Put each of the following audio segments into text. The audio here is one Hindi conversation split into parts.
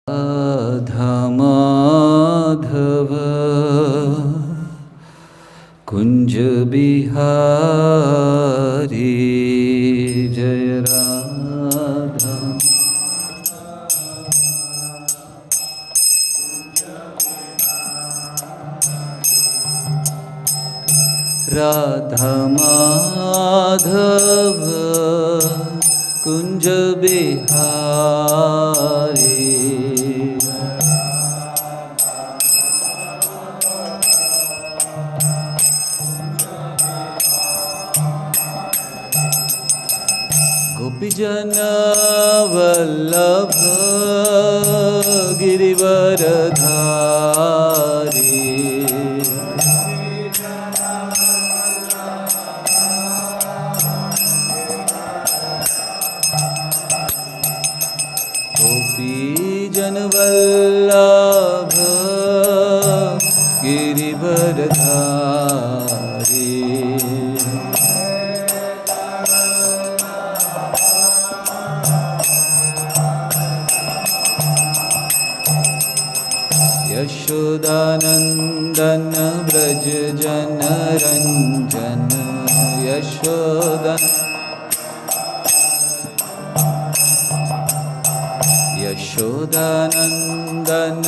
राधा माधव कुंज बिहारी जय राधा राधा माधव कुंज बिहारी गोपीजन वल्लभ गिरिवरधारी गोपीजन वल्लभ गिरिवरधारी यशोदानंदन ब्रज जन रंजन यशोदानंदन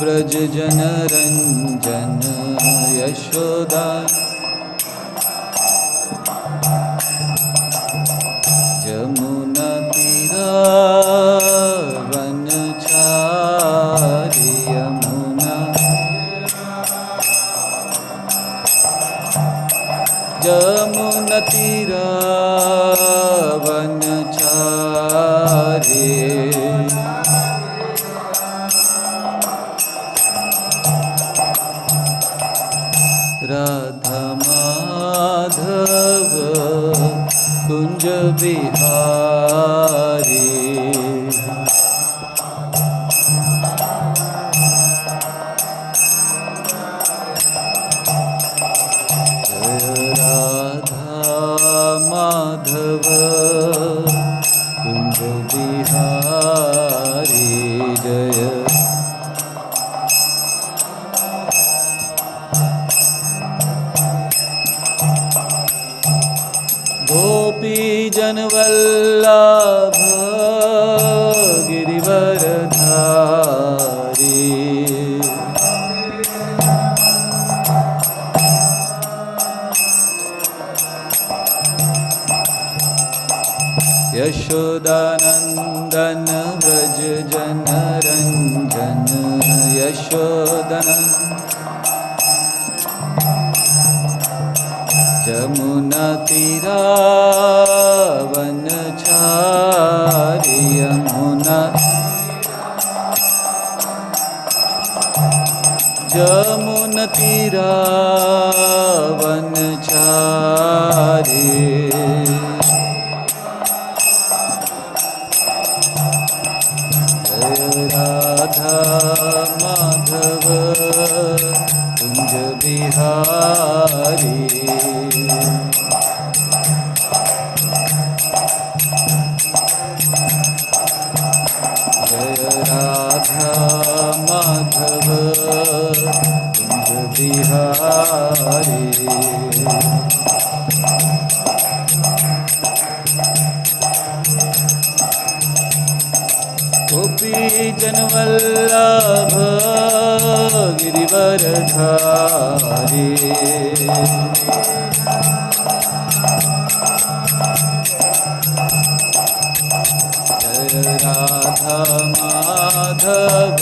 ब्रज जन रंजन जमुना तीरा वनचारी जमुना तीरा वनचारी राधा माधव कुंज बिहारी माधव कुंज बिहारी जय गोपीजन वल्लभ गिरिवरधारी यशोदानंदन ब्रज जन रंजन जमुना तीरा वनचारी जमुना तीरा वनचारी राधा माधव कुंज बिहारी जय राधा माधव कुंज बिहारी गोपीजन वल्लभ गिरिवरधारी जय राधा माधव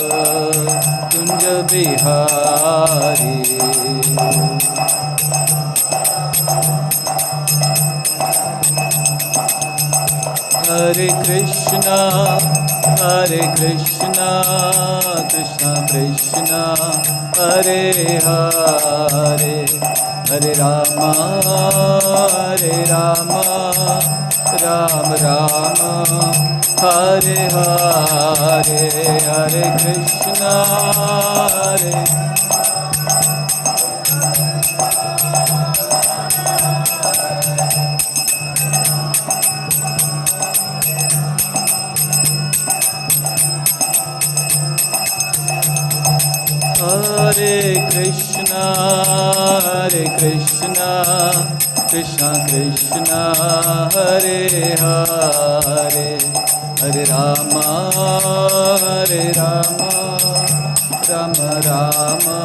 कुंज बिहारी हरे कृष्णा कृष्णा कृष्णा हरे हरे हरे राम राम राम हरे हरे हरे कृष्णा हरे Krishna Krishna Krishna Hare Hare Hare Rama Rama Rama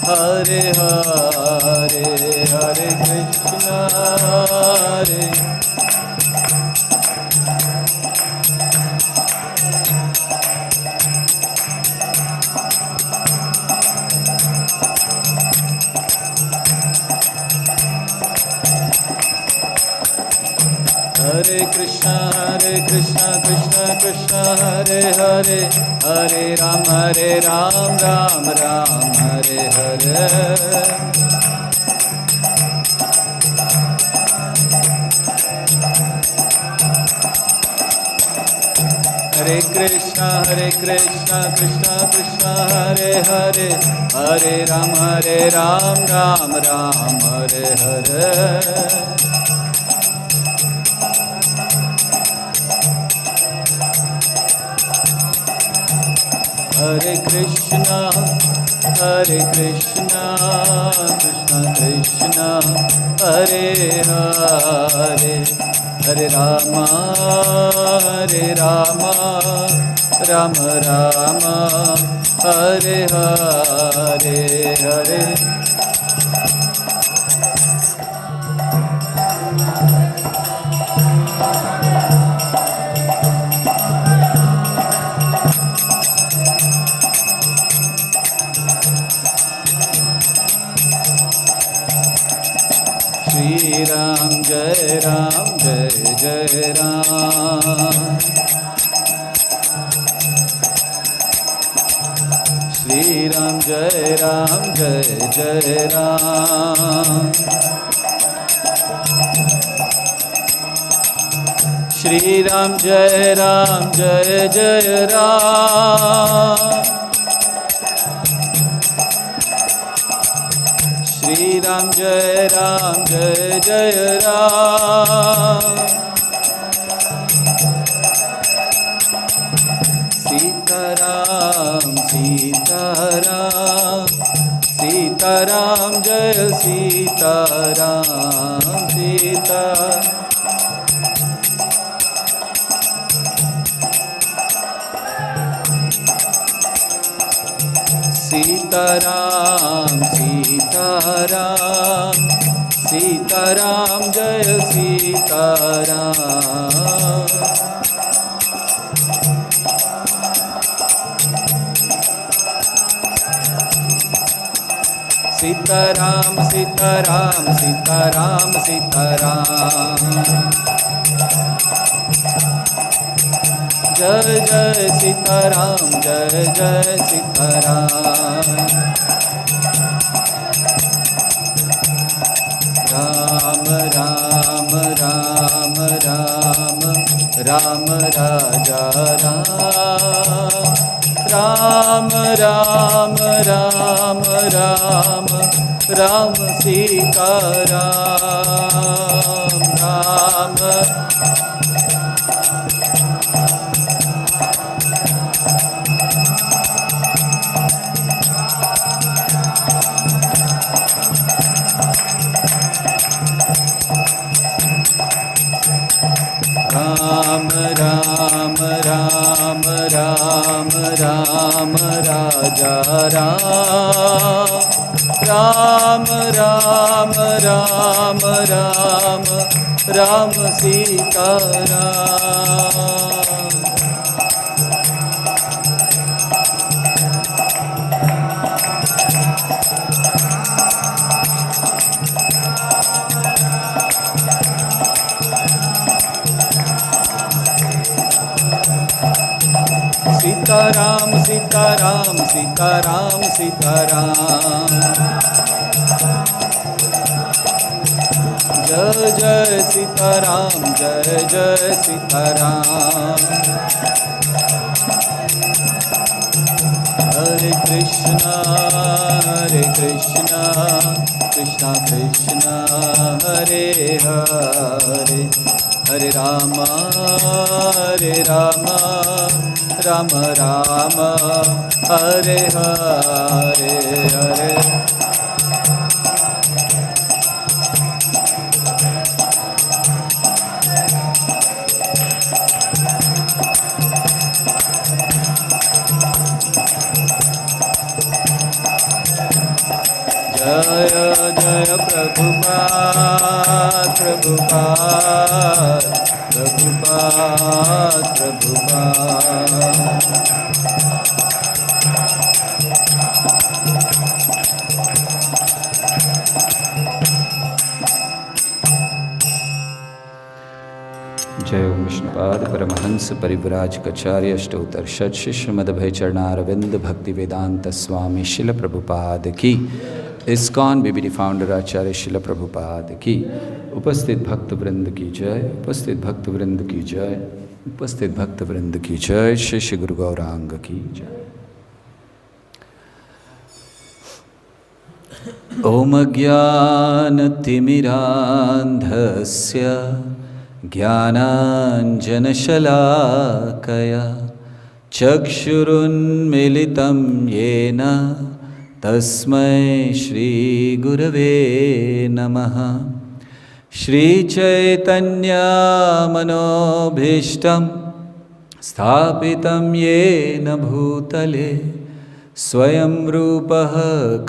Hare Hare Hare Krishna Hare Krishna Krishna Krishna Hare Hare Hare Ram Ram Ram Hare Hare Hare Krishna Krishna Krishna Hare Hare Hare Ram Ram Ram Hare Hare Hare Krishna Krishna Krishna Hare Hare Hare Rama Rama Rama Hare Hare Hare Shri Ram Jai Ram Jai Jai Ram Shri Ram Jai Ram Jai Jai Ram Shri Ram Jai Ram Jai Jai Ram Shri Ram Jai Ram Jai Jai Ram Sita Ram Sita Ram Sita Ram Jai Sita Ram Sita Sita Ram Sita Ram Sita Ram Jai Sita Ram Sita Ram Sita Ram Sita Ram Sita Ram Jai Jai Sita Ram Jai Jai Sita Ram Ram Ram Ram Ram Ram Raja Ram Ram Ram Ram Ram Sita Ram Ram Ram Ram Ram Ram Ram Raja Ram Ram Ram Ram Ram Sita Ram Sita Ram Sita Ram Sita Ram Sita Ram Jai Jai Sita Ram Jai Jai Sita Ram Hare Krishna Krishna Krishna Hare Hare Hare Rama, Hare Rama, Rama Rama, Hare Hare, Hare Jaya Jaya Prabhupada, Prabhupada, Prabhupada, Prabhupada. जय ओम विष्णुपाद परमहंस परिव्राज कचार्य अष्टोत्तर शत श्रीमद्भय चरणारविंद भक्ति वेदांत स्वामी शिल प्रभुपाद की। इस्कॉन बीबीडी फाउंडर आचार्य शिल प्रभुपाद की। उपस्थित भक्त वृंद की जय, उपस्थित भक्त वृंद की जय, उपस्थित भक्त वृंद की जय, श्री श्री गुरु गौरांग की जय। ओम ज्ञानतिमिरान्धस्य ज्ञानाञ्जनशलाकया चक्षुरुन्मिलितं येन तस्मै श्रीगुरवे नमः। श्रीचैतन्यमनोभीष्टं स्थापितं येन भूतले स्वयं रूपः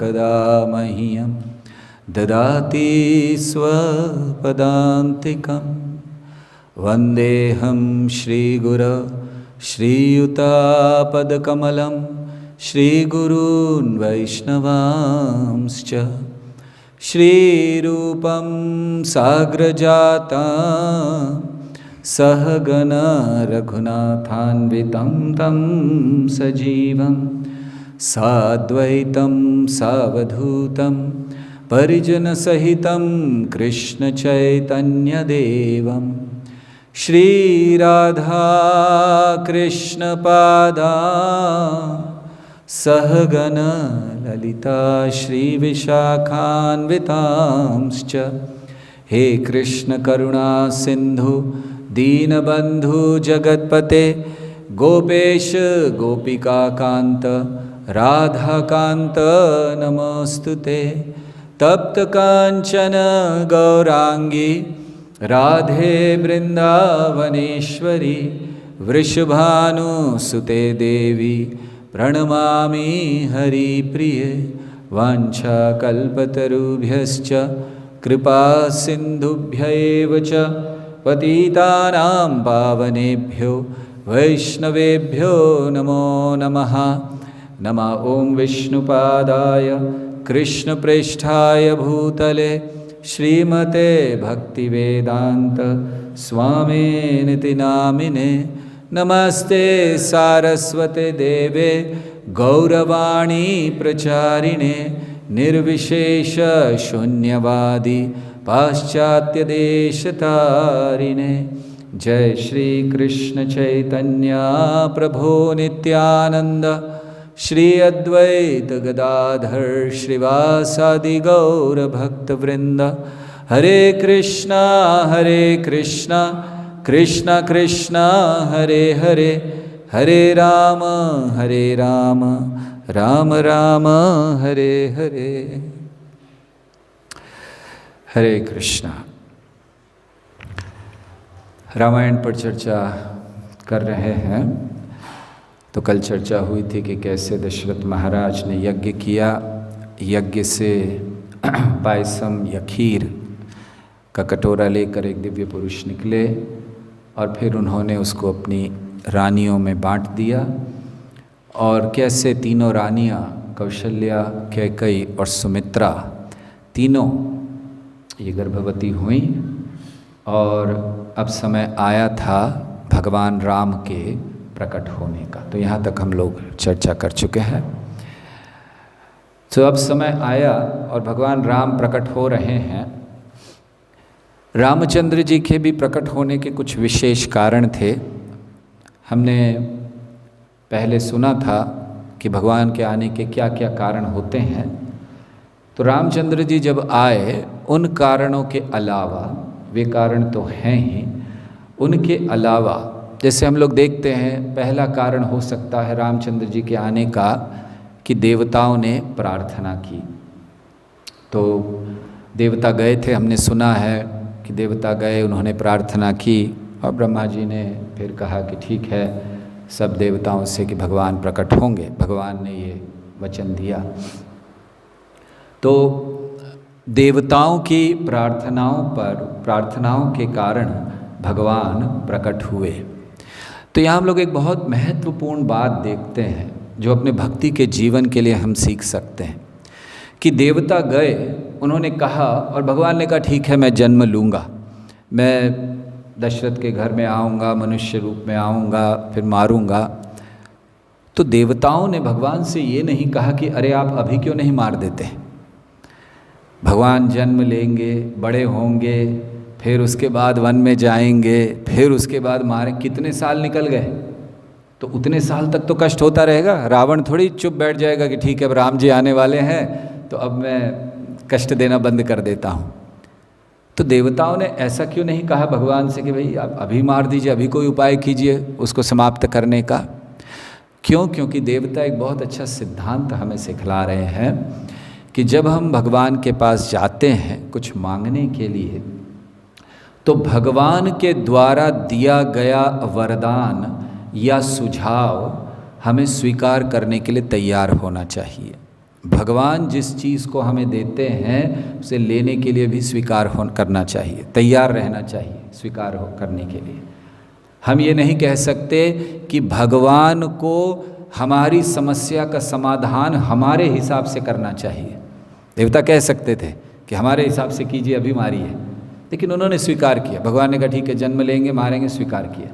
कदा मह्यं ददाति स्वपदान्तिकम्। वन्देऽहं श्रीगुरो श्रीयुतापदकमलं श्रीगुरून् वैष्णवांश्च श्रीरूपं साग्रजातं सहगण रघुनाथान्वितं तं सजीवं साद्वैतं सावधूतं परिजनसहितं कृष्णचैतन्यदेवम् श्रीराधा कृष्णपादा सहगण ललिता श्रीविशाखान्वितांश्च। हे कृष्ण करुणा सिंधु दीनबंधु जगत्पते गोपेश गोपिकाकांत राधाकांत नमोस्तुते। तप्त कांचन गौरांगी राधे वृंदावनेश्वरी वृषभानुसुते देवी प्रणमामि हरिप्रिये। वाञ्छाकल्पतरुभ्यश्च कृपा सिन्धुभ्यैव च पतितानां पावनेभ्यो वैष्णवेभ्यो नमो नमः। नमः ॐ विष्णुपादाय कृष्णप्रेष्ठाय भूतले श्रीमते भक्तिवेदांत स्वामिनिति नामिने। नमस्ते सारस्वते देवे गौरवाणी प्रचारिणे निर्विशेष शून्यवादी पाश्चात्य देशतारिणे। जय श्री कृष्ण चैतन्य प्रभो नित्यानंद श्री अद्वैत गदाधर श्रीवासादि गौर भक्त वृंद। हरे कृष्णा कृष्णा कृष्णा हरे हरे, हरे राम राम राम हरे हरे। हरे कृष्णा। रामायण पर चर्चा कर रहे हैं। तो कल चर्चा हुई थी कि कैसे दशरथ महाराज ने यज्ञ किया, यज्ञ से पायसम या खीर का कटोरा लेकर एक दिव्य पुरुष निकले और फिर उन्होंने उसको अपनी रानियों में बांट दिया। और कैसे तीनों रानियां कौशल्या, कैकई और सुमित्रा तीनों ये गर्भवती हुई और अब समय आया था भगवान राम के प्रकट होने का। तो यहाँ तक हम लोग चर्चा कर चुके हैं। तो अब समय आया और भगवान राम प्रकट हो रहे हैं। रामचंद्र जी के भी प्रकट होने के कुछ विशेष कारण थे। हमने पहले सुना था कि भगवान के आने के क्या क्या कारण होते हैं। तो रामचंद्र जी जब आए, उन कारणों के अलावा, वे कारण तो हैं ही, उनके अलावा जैसे हम लोग देखते हैं, पहला कारण हो सकता है रामचंद्र जी के आने का कि देवताओं ने प्रार्थना की। तो देवता गए थे, हमने सुना है कि देवता गए, उन्होंने प्रार्थना की और ब्रह्मा जी ने फिर कहा कि ठीक है सब देवताओं से कि भगवान प्रकट होंगे। भगवान ने ये वचन दिया। तो देवताओं की प्रार्थनाओं के कारण भगवान प्रकट हुए। तो यहाँ हम लोग एक बहुत महत्वपूर्ण बात देखते हैं जो अपने भक्ति के जीवन के लिए हम सीख सकते हैं कि देवता गए, उन्होंने कहा और भगवान ने कहा ठीक है मैं जन्म लूँगा, मैं दशरथ के घर में आऊँगा, मनुष्य रूप में आऊँगा, फिर मारूँगा। तो देवताओं ने भगवान से ये नहीं कहा कि अरे आप अभी क्यों नहीं मार देते। भगवान जन्म लेंगे, बड़े होंगे, फिर उसके बाद वन में जाएंगे, फिर उसके बाद मारे, कितने साल निकल गए, तो उतने साल तक तो कष्ट होता रहेगा। रावण थोड़ी चुप बैठ जाएगा कि ठीक है अब राम जी आने वाले हैं तो अब मैं कष्ट देना बंद कर देता हूँ। तो देवताओं ने ऐसा क्यों नहीं कहा भगवान से कि भाई आप अभी मार दीजिए, अभी कोई उपाय कीजिए उसको समाप्त करने का। क्यों? क्योंकि देवता एक बहुत अच्छा सिद्धांत हमें सिखला रहे हैं कि जब हम भगवान के पास जाते हैं कुछ मांगने के लिए, तो भगवान के द्वारा दिया गया वरदान या सुझाव हमें स्वीकार करने के लिए तैयार होना चाहिए। भगवान जिस चीज़ को हमें देते हैं उसे लेने के लिए भी स्वीकार करना चाहिए, तैयार रहना चाहिए स्वीकार करने के लिए। हम ये नहीं कह सकते कि भगवान को हमारी समस्या का समाधान हमारे हिसाब से करना चाहिए। देवता कह सकते थे कि हमारे हिसाब से कीजिए, अभी मारिए, लेकिन उन्होंने स्वीकार किया। भगवान ने कहा ठीक है जन्म लेंगे, मारेंगे, स्वीकार किया।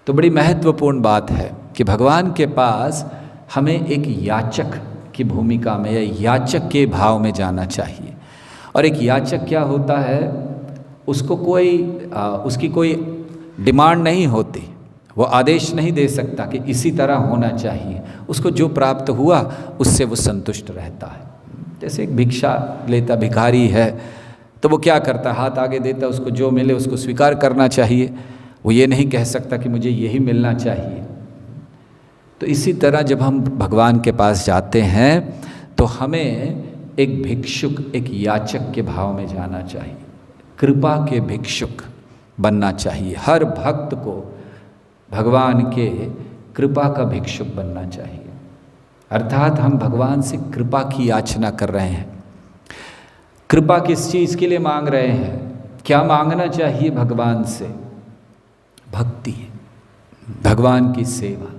तो बड़ी महत्वपूर्ण बात है कि भगवान के पास हमें एक याचक की भूमिका में या याचक के भाव में जाना चाहिए। और एक याचक क्या होता है, उसको उसकी कोई डिमांड नहीं होती, वो आदेश नहीं दे सकता कि इसी तरह होना चाहिए। उसको जो प्राप्त हुआ उससे वो संतुष्ट रहता है। जैसे एक भिक्षा लेता भिखारी है तो वो क्या करता है, हाथ आगे देता, उसको जो मिले उसको स्वीकार करना चाहिए। वो ये नहीं कह सकता कि मुझे यही मिलना चाहिए। तो इसी तरह जब हम भगवान के पास जाते हैं तो हमें एक भिक्षुक, एक याचक के भाव में जाना चाहिए, कृपा के भिक्षुक बनना चाहिए। हर भक्त को भगवान के कृपा का भिक्षुक बनना चाहिए। अर्थात हम भगवान से कृपा की याचना कर रहे हैं। कृपा किस चीज़ के लिए मांग रहे हैं? क्या मांगना चाहिए भगवान से? भक्ति, भगवान की सेवा।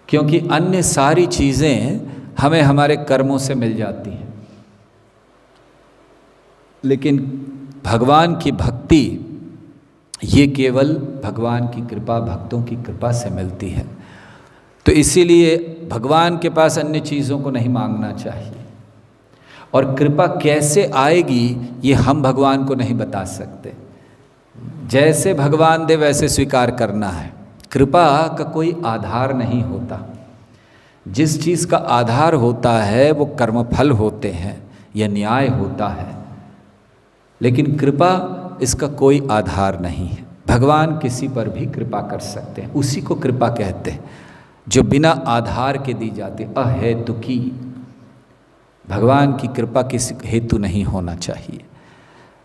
क्योंकि अन्य सारी चीज़ें हमें हमारे कर्मों से मिल जाती हैं, लेकिन भगवान की भक्ति ये केवल भगवान की कृपा, भक्तों की कृपा से मिलती है। तो इसीलिए भगवान के पास अन्य चीज़ों को नहीं मांगना चाहिए। और कृपा कैसे आएगी ये हम भगवान को नहीं बता सकते। जैसे भगवान दे वैसे स्वीकार करना है। कृपा का कोई आधार नहीं होता। जिस चीज़ का आधार होता है वो कर्मफल होते हैं या न्याय होता है, लेकिन कृपा इसका कोई आधार नहीं है। भगवान किसी पर भी कृपा कर सकते हैं, उसी को कृपा कहते हैं जो बिना आधार के दी जाती, अहेतुकी। भगवान की कृपा किसी हेतु नहीं होना चाहिए।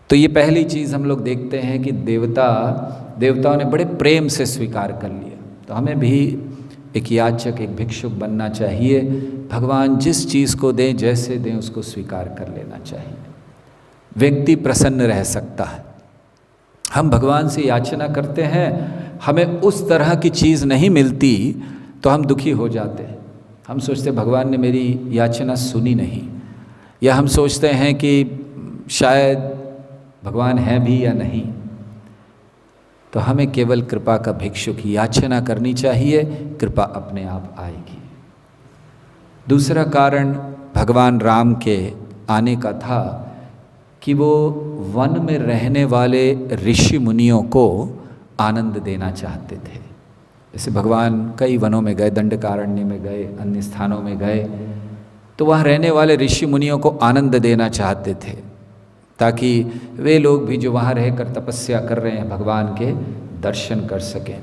तो ये पहली चीज़ हम लोग देखते हैं कि देवताओं ने बड़े प्रेम से स्वीकार कर लिया। तो हमें भी एक याचक, एक भिक्षुक बनना चाहिए। भगवान जिस चीज़ को दें, जैसे दें, उसको स्वीकार कर लेना चाहिए। व्यक्ति प्रसन्न रह सकता है। हम भगवान से याचना करते हैं, हमें उस तरह की चीज़ नहीं मिलती तो हम दुखी हो जाते हैं। हम सोचते भगवान ने मेरी याचना सुनी नहीं, या हम सोचते हैं कि शायद भगवान है भी या नहीं। तो हमें केवल कृपा का भिक्षुक याचना करनी चाहिए, कृपा अपने आप आएगी। दूसरा कारण भगवान राम के आने का था कि वो वन में रहने वाले ऋषि मुनियों को आनंद देना चाहते थे। जैसे भगवान कई वनों में गए, दंडकारण्य में गए, अन्य स्थानों में गए, तो वहाँ रहने वाले ऋषि मुनियों को आनंद देना चाहते थे। ताकि वे लोग भी जो वहाँ रहकर तपस्या कर रहे हैं भगवान के दर्शन कर सकें।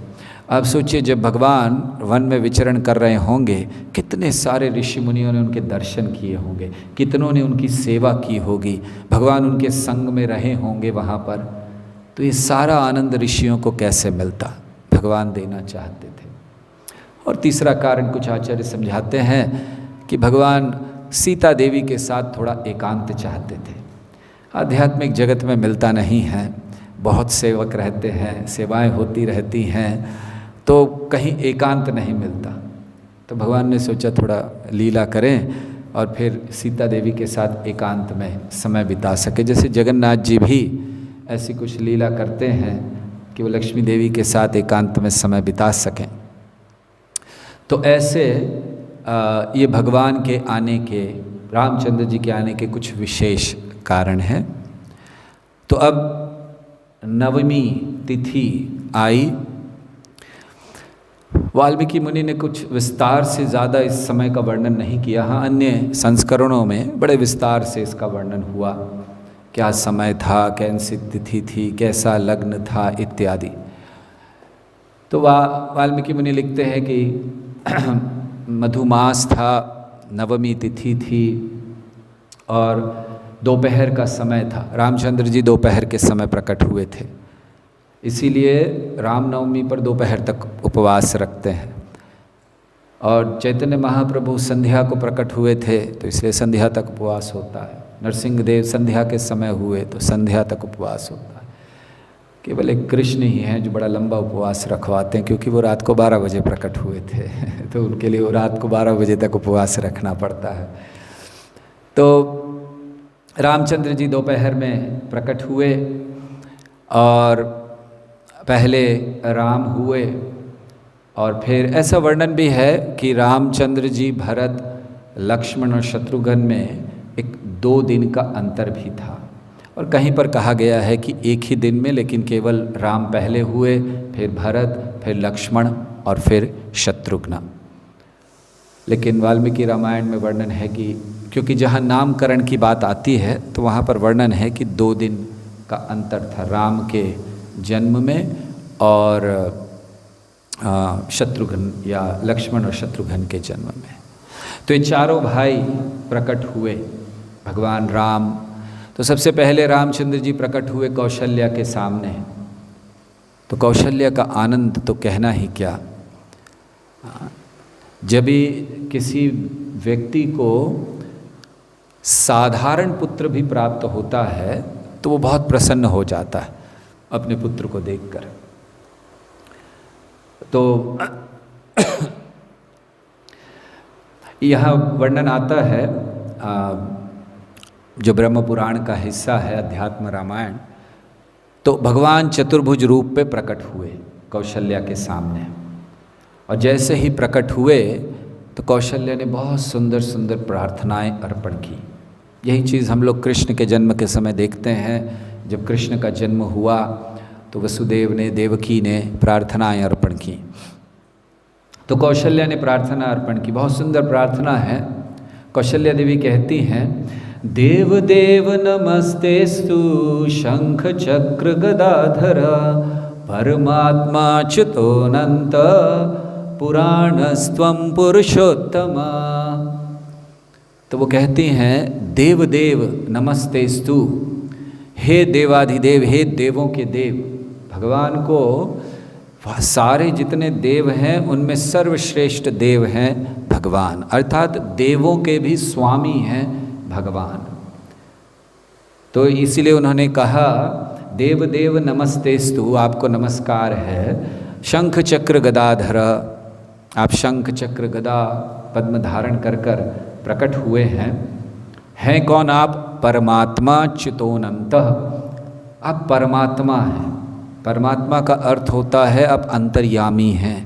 अब सोचिए, जब भगवान वन में विचरण कर रहे होंगे, कितने सारे ऋषि मुनियों ने उनके दर्शन किए होंगे, कितनों ने उनकी सेवा की होगी, भगवान उनके संग में रहे होंगे वहाँ पर। तो ये सारा आनंद ऋषियों को कैसे मिलता, भगवान देना चाहते थे। और तीसरा कारण कुछ आचार्य समझाते हैं कि भगवान सीता देवी के साथ थोड़ा एकांत चाहते थे। आध्यात्मिक जगत में मिलता नहीं है, बहुत सेवक रहते हैं, सेवाएं होती रहती हैं, तो कहीं एकांत नहीं मिलता। तो भगवान ने सोचा थोड़ा लीला करें और फिर सीता देवी के साथ एकांत में समय बिता सके। जैसे जगन्नाथ जी भी ऐसी कुछ लीला करते हैं कि वो लक्ष्मी देवी के साथ एकांत में समय बिता सकें। तो ऐसे ये भगवान के आने के, रामचंद्र जी के आने के कुछ विशेष कारण हैं। तो अब नवमी तिथि आई। वाल्मीकि मुनि ने कुछ विस्तार से ज़्यादा इस समय का वर्णन नहीं किया। हाँ, अन्य संस्करणों में बड़े विस्तार से इसका वर्णन हुआ, क्या समय था, कैसी तिथि थी, कैसा लग्न था इत्यादि। तो वाल्मीकि मुनि लिखते हैं कि मधुमास था, नवमी तिथि थी और दोपहर का समय था। रामचंद्र जी दोपहर के समय प्रकट हुए थे, इसीलिए रामनवमी पर दोपहर तक उपवास रखते हैं। और चैतन्य महाप्रभु संध्या को प्रकट हुए थे, तो इसलिए संध्या तक उपवास होता है। नरसिंह देव संध्या के समय हुए तो संध्या तक उपवास होता है। केवल एक कृष्ण ही हैं जो बड़ा लंबा उपवास रखवाते हैं, क्योंकि वो रात को 12 बजे प्रकट हुए थे तो उनके लिए वो रात को 12 बजे तक उपवास रखना पड़ता है। तो रामचंद्र जी दोपहर में प्रकट हुए और पहले राम हुए, और फिर ऐसा वर्णन भी है कि रामचंद्र जी, भरत, लक्ष्मण और शत्रुघ्न में एक 2 दिन का अंतर भी था। और कहीं पर कहा गया है कि एक ही दिन में, लेकिन केवल राम पहले हुए, फिर भरत, फिर लक्ष्मण और फिर शत्रुघ्न। लेकिन वाल्मीकि रामायण में वर्णन है कि क्योंकि जहाँ नामकरण की बात आती है तो वहाँ पर वर्णन है कि 2 दिन का अंतर था राम के जन्म में और शत्रुघ्न या लक्ष्मण और शत्रुघ्न के जन्म में। तो ये चारों भाई प्रकट हुए भगवान राम। तो सबसे पहले रामचंद्र जी प्रकट हुए कौशल्या के सामने। तो कौशल्या का आनंद तो कहना ही क्या। जब भी किसी व्यक्ति को साधारण पुत्र भी प्राप्त होता है तो वो बहुत प्रसन्न हो जाता है अपने पुत्र को देखकर। तो यह वर्णन आता है जो ब्रह्म पुराण का हिस्सा है, अध्यात्म रामायण। तो भगवान चतुर्भुज रूप पे प्रकट हुए कौशल्या के सामने, और जैसे ही प्रकट हुए तो कौशल्या ने बहुत सुंदर सुंदर प्रार्थनाएं अर्पण की। यही चीज़ हम लोग कृष्ण के जन्म के समय देखते हैं। जब कृष्ण का जन्म हुआ तो वसुदेव ने, देवकी ने प्रार्थनाएं अर्पण की। तो कौशल्या ने प्रार्थना अर्पण की, बहुत सुंदर प्रार्थना है। कौशल्या देवी कहती हैं, देव देव नमस्तेस्तु शंख चक्र गदाधर परमात्मा च्युतोऽनंत पुराणस्त्वं पुरुषोत्तमा। तो वो कहती हैं, देव देव नमस्तेस्तु, हे देवाधिदेव, हे देवों के देव। भगवान को सारे जितने देव हैं उनमें सर्वश्रेष्ठ देव हैं भगवान, अर्थात देवों के भी स्वामी हैं भगवान। तो इसीलिए उन्होंने कहा, देव देव नमस्तेस्तु, आपको नमस्कार है। शंख चक्र गदाधर, आप शंख चक्र गदा पद्म धारण कर कर प्रकट हुए हैं कौन आप? परमात्मा च्युतोऽनन्तः, आप परमात्मा हैं। परमात्मा का अर्थ होता है आप अंतर्यामी हैं,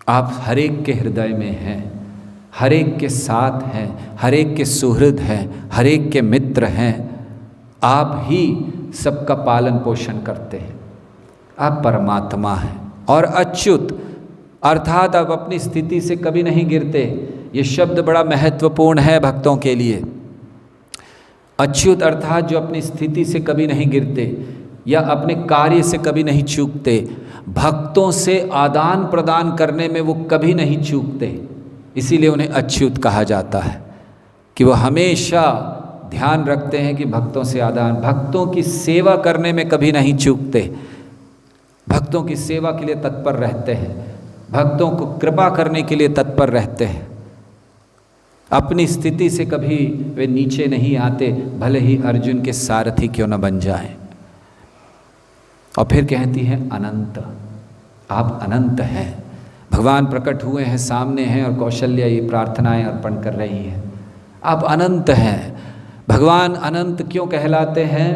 आप हर एक के हृदय में हैं, हर एक के साथ हैं, हर एक के सुहृद हैं, हर एक के मित्र हैं। आप ही सबका पालन पोषण करते हैं, आप परमात्मा हैं। और अच्युत अर्थात आप अपनी स्थिति से कभी नहीं गिरते। ये शब्द बड़ा महत्वपूर्ण है भक्तों के लिए। अच्युत अर्थात जो अपनी स्थिति से कभी नहीं गिरते या अपने कार्य से कभी नहीं चूकते, भक्तों से आदान प्रदान करने में वो कभी नहीं चूकते, इसीलिए उन्हें अच्युत कहा जाता है कि वो हमेशा ध्यान रखते हैं कि भक्तों से आदान, भक्तों की सेवा करने में कभी नहीं चूकते, भक्तों की सेवा के लिए तत्पर रहते हैं, भक्तों को कृपा करने के लिए तत्पर रहते हैं, अपनी स्थिति से कभी वे नीचे नहीं आते, भले ही अर्जुन के सारथी क्यों न बन जाएं। और फिर कहती हैं अनंत, आप अनंत हैं। भगवान प्रकट हुए हैं, सामने हैं, और कौशल्या ये प्रार्थनाएं अर्पण कर रही हैं, आप अनंत हैं। भगवान अनंत क्यों कहलाते हैं?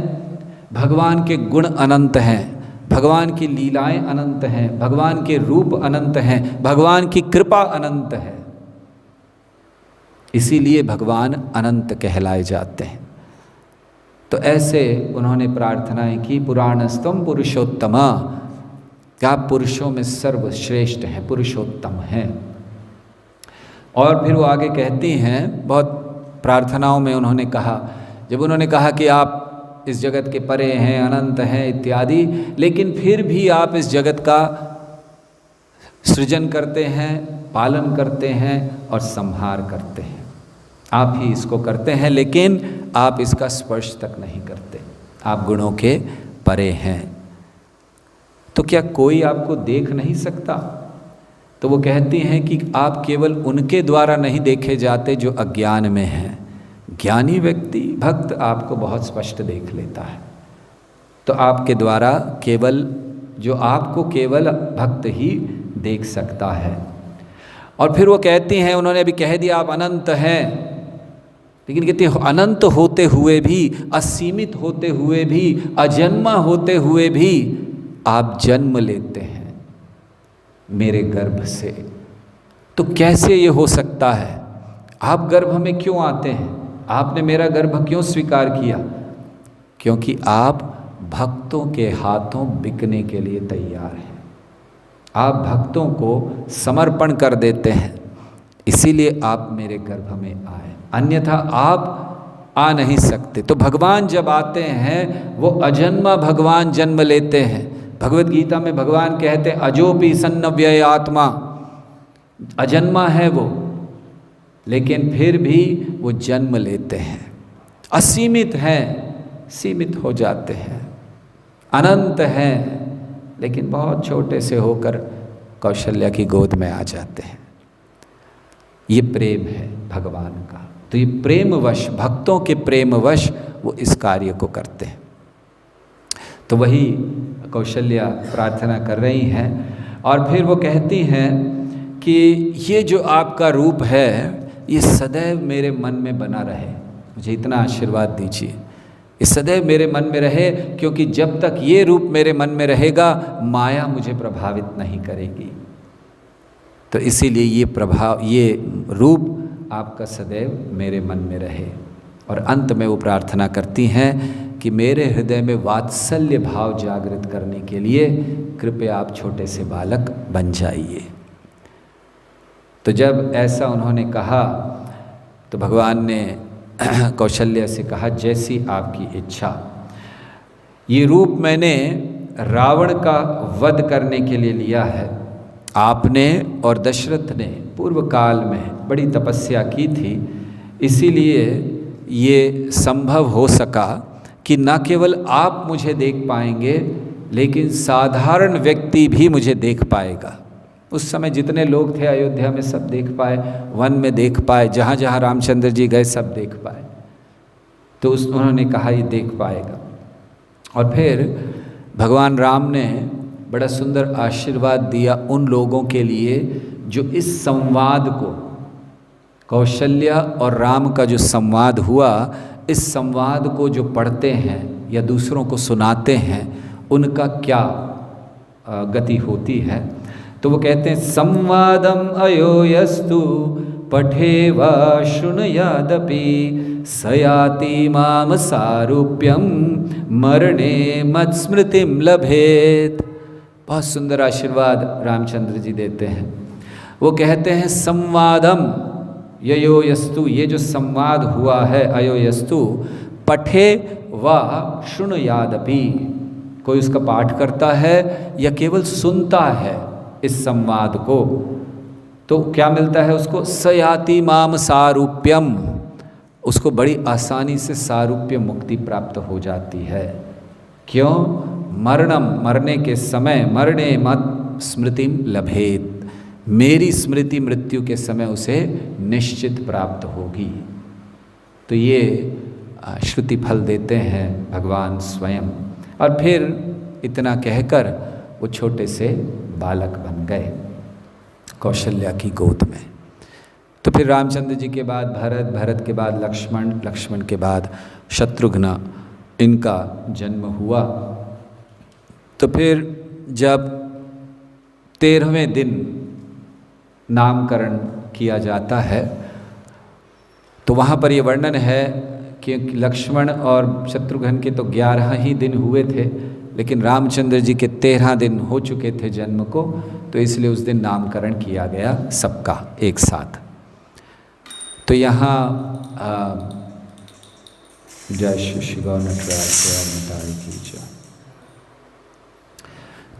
भगवान के गुण अनंत हैं, भगवान की लीलाएं अनंत हैं, भगवान के रूप अनंत हैं, भगवान की कृपा अनंत है, इसीलिए भगवान अनंत कहलाए जाते हैं। तो ऐसे उन्होंने प्रार्थनाएं की, पुराणस्तम पुरुषोत्तमा, क्या आप पुरुषों में सर्वश्रेष्ठ हैं, पुरुषोत्तम हैं। और फिर वो आगे कहती हैं, बहुत प्रार्थनाओं में उन्होंने कहा, जब उन्होंने कहा कि आप इस जगत के परे हैं, अनंत हैं इत्यादि, लेकिन फिर भी आप इस जगत का सृजन करते हैं, पालन करते हैं और संहार करते हैं, आप ही इसको करते हैं, लेकिन आप इसका स्पर्श तक नहीं करते, आप गुणों के परे हैं, तो क्या कोई आपको देख नहीं सकता? तो वो कहती हैं कि आप केवल उनके द्वारा नहीं देखे जाते जो अज्ञान में हैं, ज्ञानी व्यक्ति भक्त आपको बहुत स्पष्ट देख लेता है। तो आपके द्वारा केवल जो आपको केवल भक्त ही देख सकता है। और फिर वो कहती हैं, उन्होंने अभी कह दिया आप अनंत हैं, लेकिन कहती हैं अनंत होते हुए भी, असीमित होते हुए भी, अजन्मा होते हुए भी आप जन्म लेते हैं मेरे गर्भ से। तो कैसे ये हो सकता है? आप गर्भ में क्यों आते हैं? आपने मेरा गर्भ क्यों स्वीकार किया? क्योंकि आप भक्तों के हाथों बिकने के लिए तैयार हैं, आप भक्तों को समर्पण कर देते हैं, इसीलिए आप मेरे गर्भ में आए, अन्यथा आप आ नहीं सकते। तो भगवान जब आते हैं वो अजन्मा भगवान जन्म लेते हैं। भगवत गीता में भगवान कहते हैं अजोपि सन्नव्यय आत्मा, अजन्मा है वो, लेकिन फिर भी वो जन्म लेते हैं, असीमित हैं, सीमित हो जाते हैं, अनंत हैं, लेकिन बहुत छोटे से होकर कौशल्या की गोद में आ जाते हैं। ये प्रेम है भगवान का। तो ये प्रेमवश, भक्तों के प्रेमवश वो इस कार्य को करते हैं। तो वही कौशल्या प्रार्थना कर रही हैं और फिर वो कहती हैं कि ये जो आपका रूप है ये सदैव मेरे मन में बना रहे, मुझे इतना आशीर्वाद दीजिए, ये सदैव मेरे मन में रहे, क्योंकि जब तक ये रूप मेरे मन में रहेगा माया मुझे प्रभावित नहीं करेगी। तो इसीलिए ये प्रभाव, ये रूप आपका सदैव मेरे मन में रहे। और अंत में वो प्रार्थना करती हैं कि मेरे हृदय में वात्सल्य भाव जागृत करने के लिए कृपया आप छोटे से बालक बन जाइए। तो जब ऐसा उन्होंने कहा तो भगवान ने कौशल्या से कहा जैसी आपकी इच्छा। ये रूप मैंने रावण का वध करने के लिए लिया है। आपने और दशरथ ने पूर्व काल में बड़ी तपस्या की थी, इसीलिए ये संभव हो सका कि न केवल आप मुझे देख पाएंगे लेकिन साधारण व्यक्ति भी मुझे देख पाएगा। उस समय जितने लोग थे अयोध्या में सब देख पाए, वन में देख पाए, जहाँ जहाँ रामचंद्र जी गए सब देख पाए। तो उन्होंने कहा ये देख पाएगा। और फिर भगवान राम ने बड़ा सुंदर आशीर्वाद दिया उन लोगों के लिए जो इस संवाद को, कौशल्या और राम का जो संवाद हुआ, इस संवाद को जो पढ़ते हैं या दूसरों को सुनाते हैं उनका क्या गति होती है। तो वो कहते हैं संवादम अयोयस्तु पठेवा शृणुयादपि सयाति माम सारूप्यम मरणे मत्स्मृतिम लभेत। बहुत सुंदर आशीर्वाद रामचंद्र जी देते हैं। वो कहते हैं संवादम ययोयस्तु, ये जो संवाद हुआ है अयोयस्तु पठे व शृणुयादपि, कोई उसका पाठ करता है या केवल सुनता है इस संवाद को, तो क्या मिलता है उसको? सयाति माम सारूप्यम, उसको बड़ी आसानी से सारूप्य मुक्ति प्राप्त हो जाती है। क्यों? मरणम, मरने के समय, मरणे मत स्मृतिम लभेत, मेरी स्मृति मृत्यु के समय उसे निश्चित प्राप्त होगी। तो ये श्रुति फल देते हैं भगवान स्वयं। और फिर इतना कहकर वो छोटे से बालक बन गए कौशल्या की गोद में। तो फिर रामचंद्र जी के बाद भरत, भरत के बाद लक्ष्मण, लक्ष्मण के बाद शत्रुघ्न, इनका जन्म हुआ। तो फिर जब 13वें दिन नामकरण किया जाता है तो वहाँ पर ये वर्णन है कि लक्ष्मण और शत्रुघ्न के तो 11 ही दिन हुए थे, लेकिन रामचंद्र जी के 13 दिन हो चुके थे जन्म को, तो इसलिए उस दिन नामकरण किया गया सबका एक साथ। तो यहाँ जय श्री गौ नटराज की।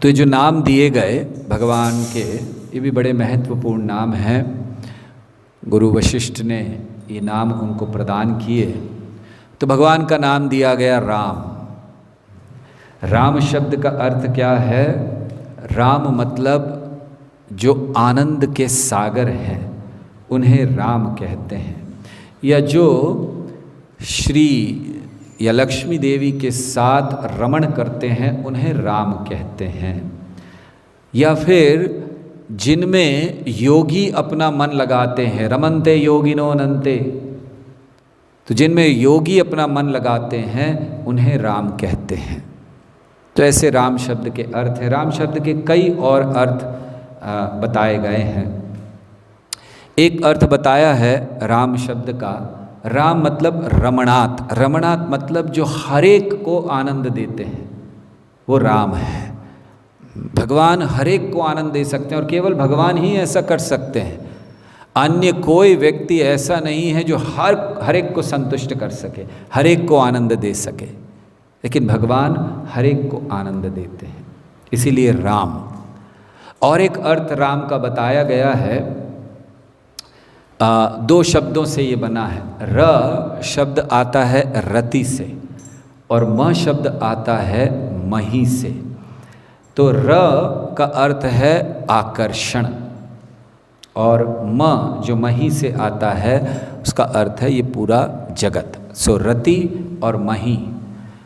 तो जो नाम दिए गए भगवान के, ये भी बड़े महत्वपूर्ण नाम हैं। गुरु वशिष्ठ ने ये नाम उनको प्रदान किए। तो भगवान का नाम दिया गया राम। राम शब्द का अर्थ क्या है? राम मतलब जो आनंद के सागर हैं उन्हें राम कहते हैं, या जो श्री या लक्ष्मी देवी के साथ रमण करते हैं उन्हें राम कहते हैं, या फिर जिनमें योगी अपना मन लगाते हैं, रमन्ते योगिनो अनन्ते, तो जिनमें योगी अपना मन लगाते हैं उन्हें राम कहते हैं। तो ऐसे राम शब्द के अर्थ है। राम शब्द के कई और अर्थ बताए गए हैं। एक अर्थ बताया है राम शब्द का, राम मतलब रमणात, रमणात मतलब जो हर एक को आनंद देते हैं वो राम है। भगवान हर एक को आनंद दे सकते हैं और केवल भगवान ही ऐसा कर सकते हैं। अन्य कोई व्यक्ति ऐसा नहीं है जो हर एक को संतुष्ट कर सके, हर एक को आनंद दे सके, लेकिन भगवान हर एक को आनंद देते हैं, इसीलिए राम। और एक अर्थ राम का बताया गया है, 2 शब्दों से ये बना है। र शब्द आता है रति से और म शब्द आता है मही से। तो र का अर्थ है आकर्षण और म जो मही से आता है उसका अर्थ है ये पूरा जगत। सो रति और मही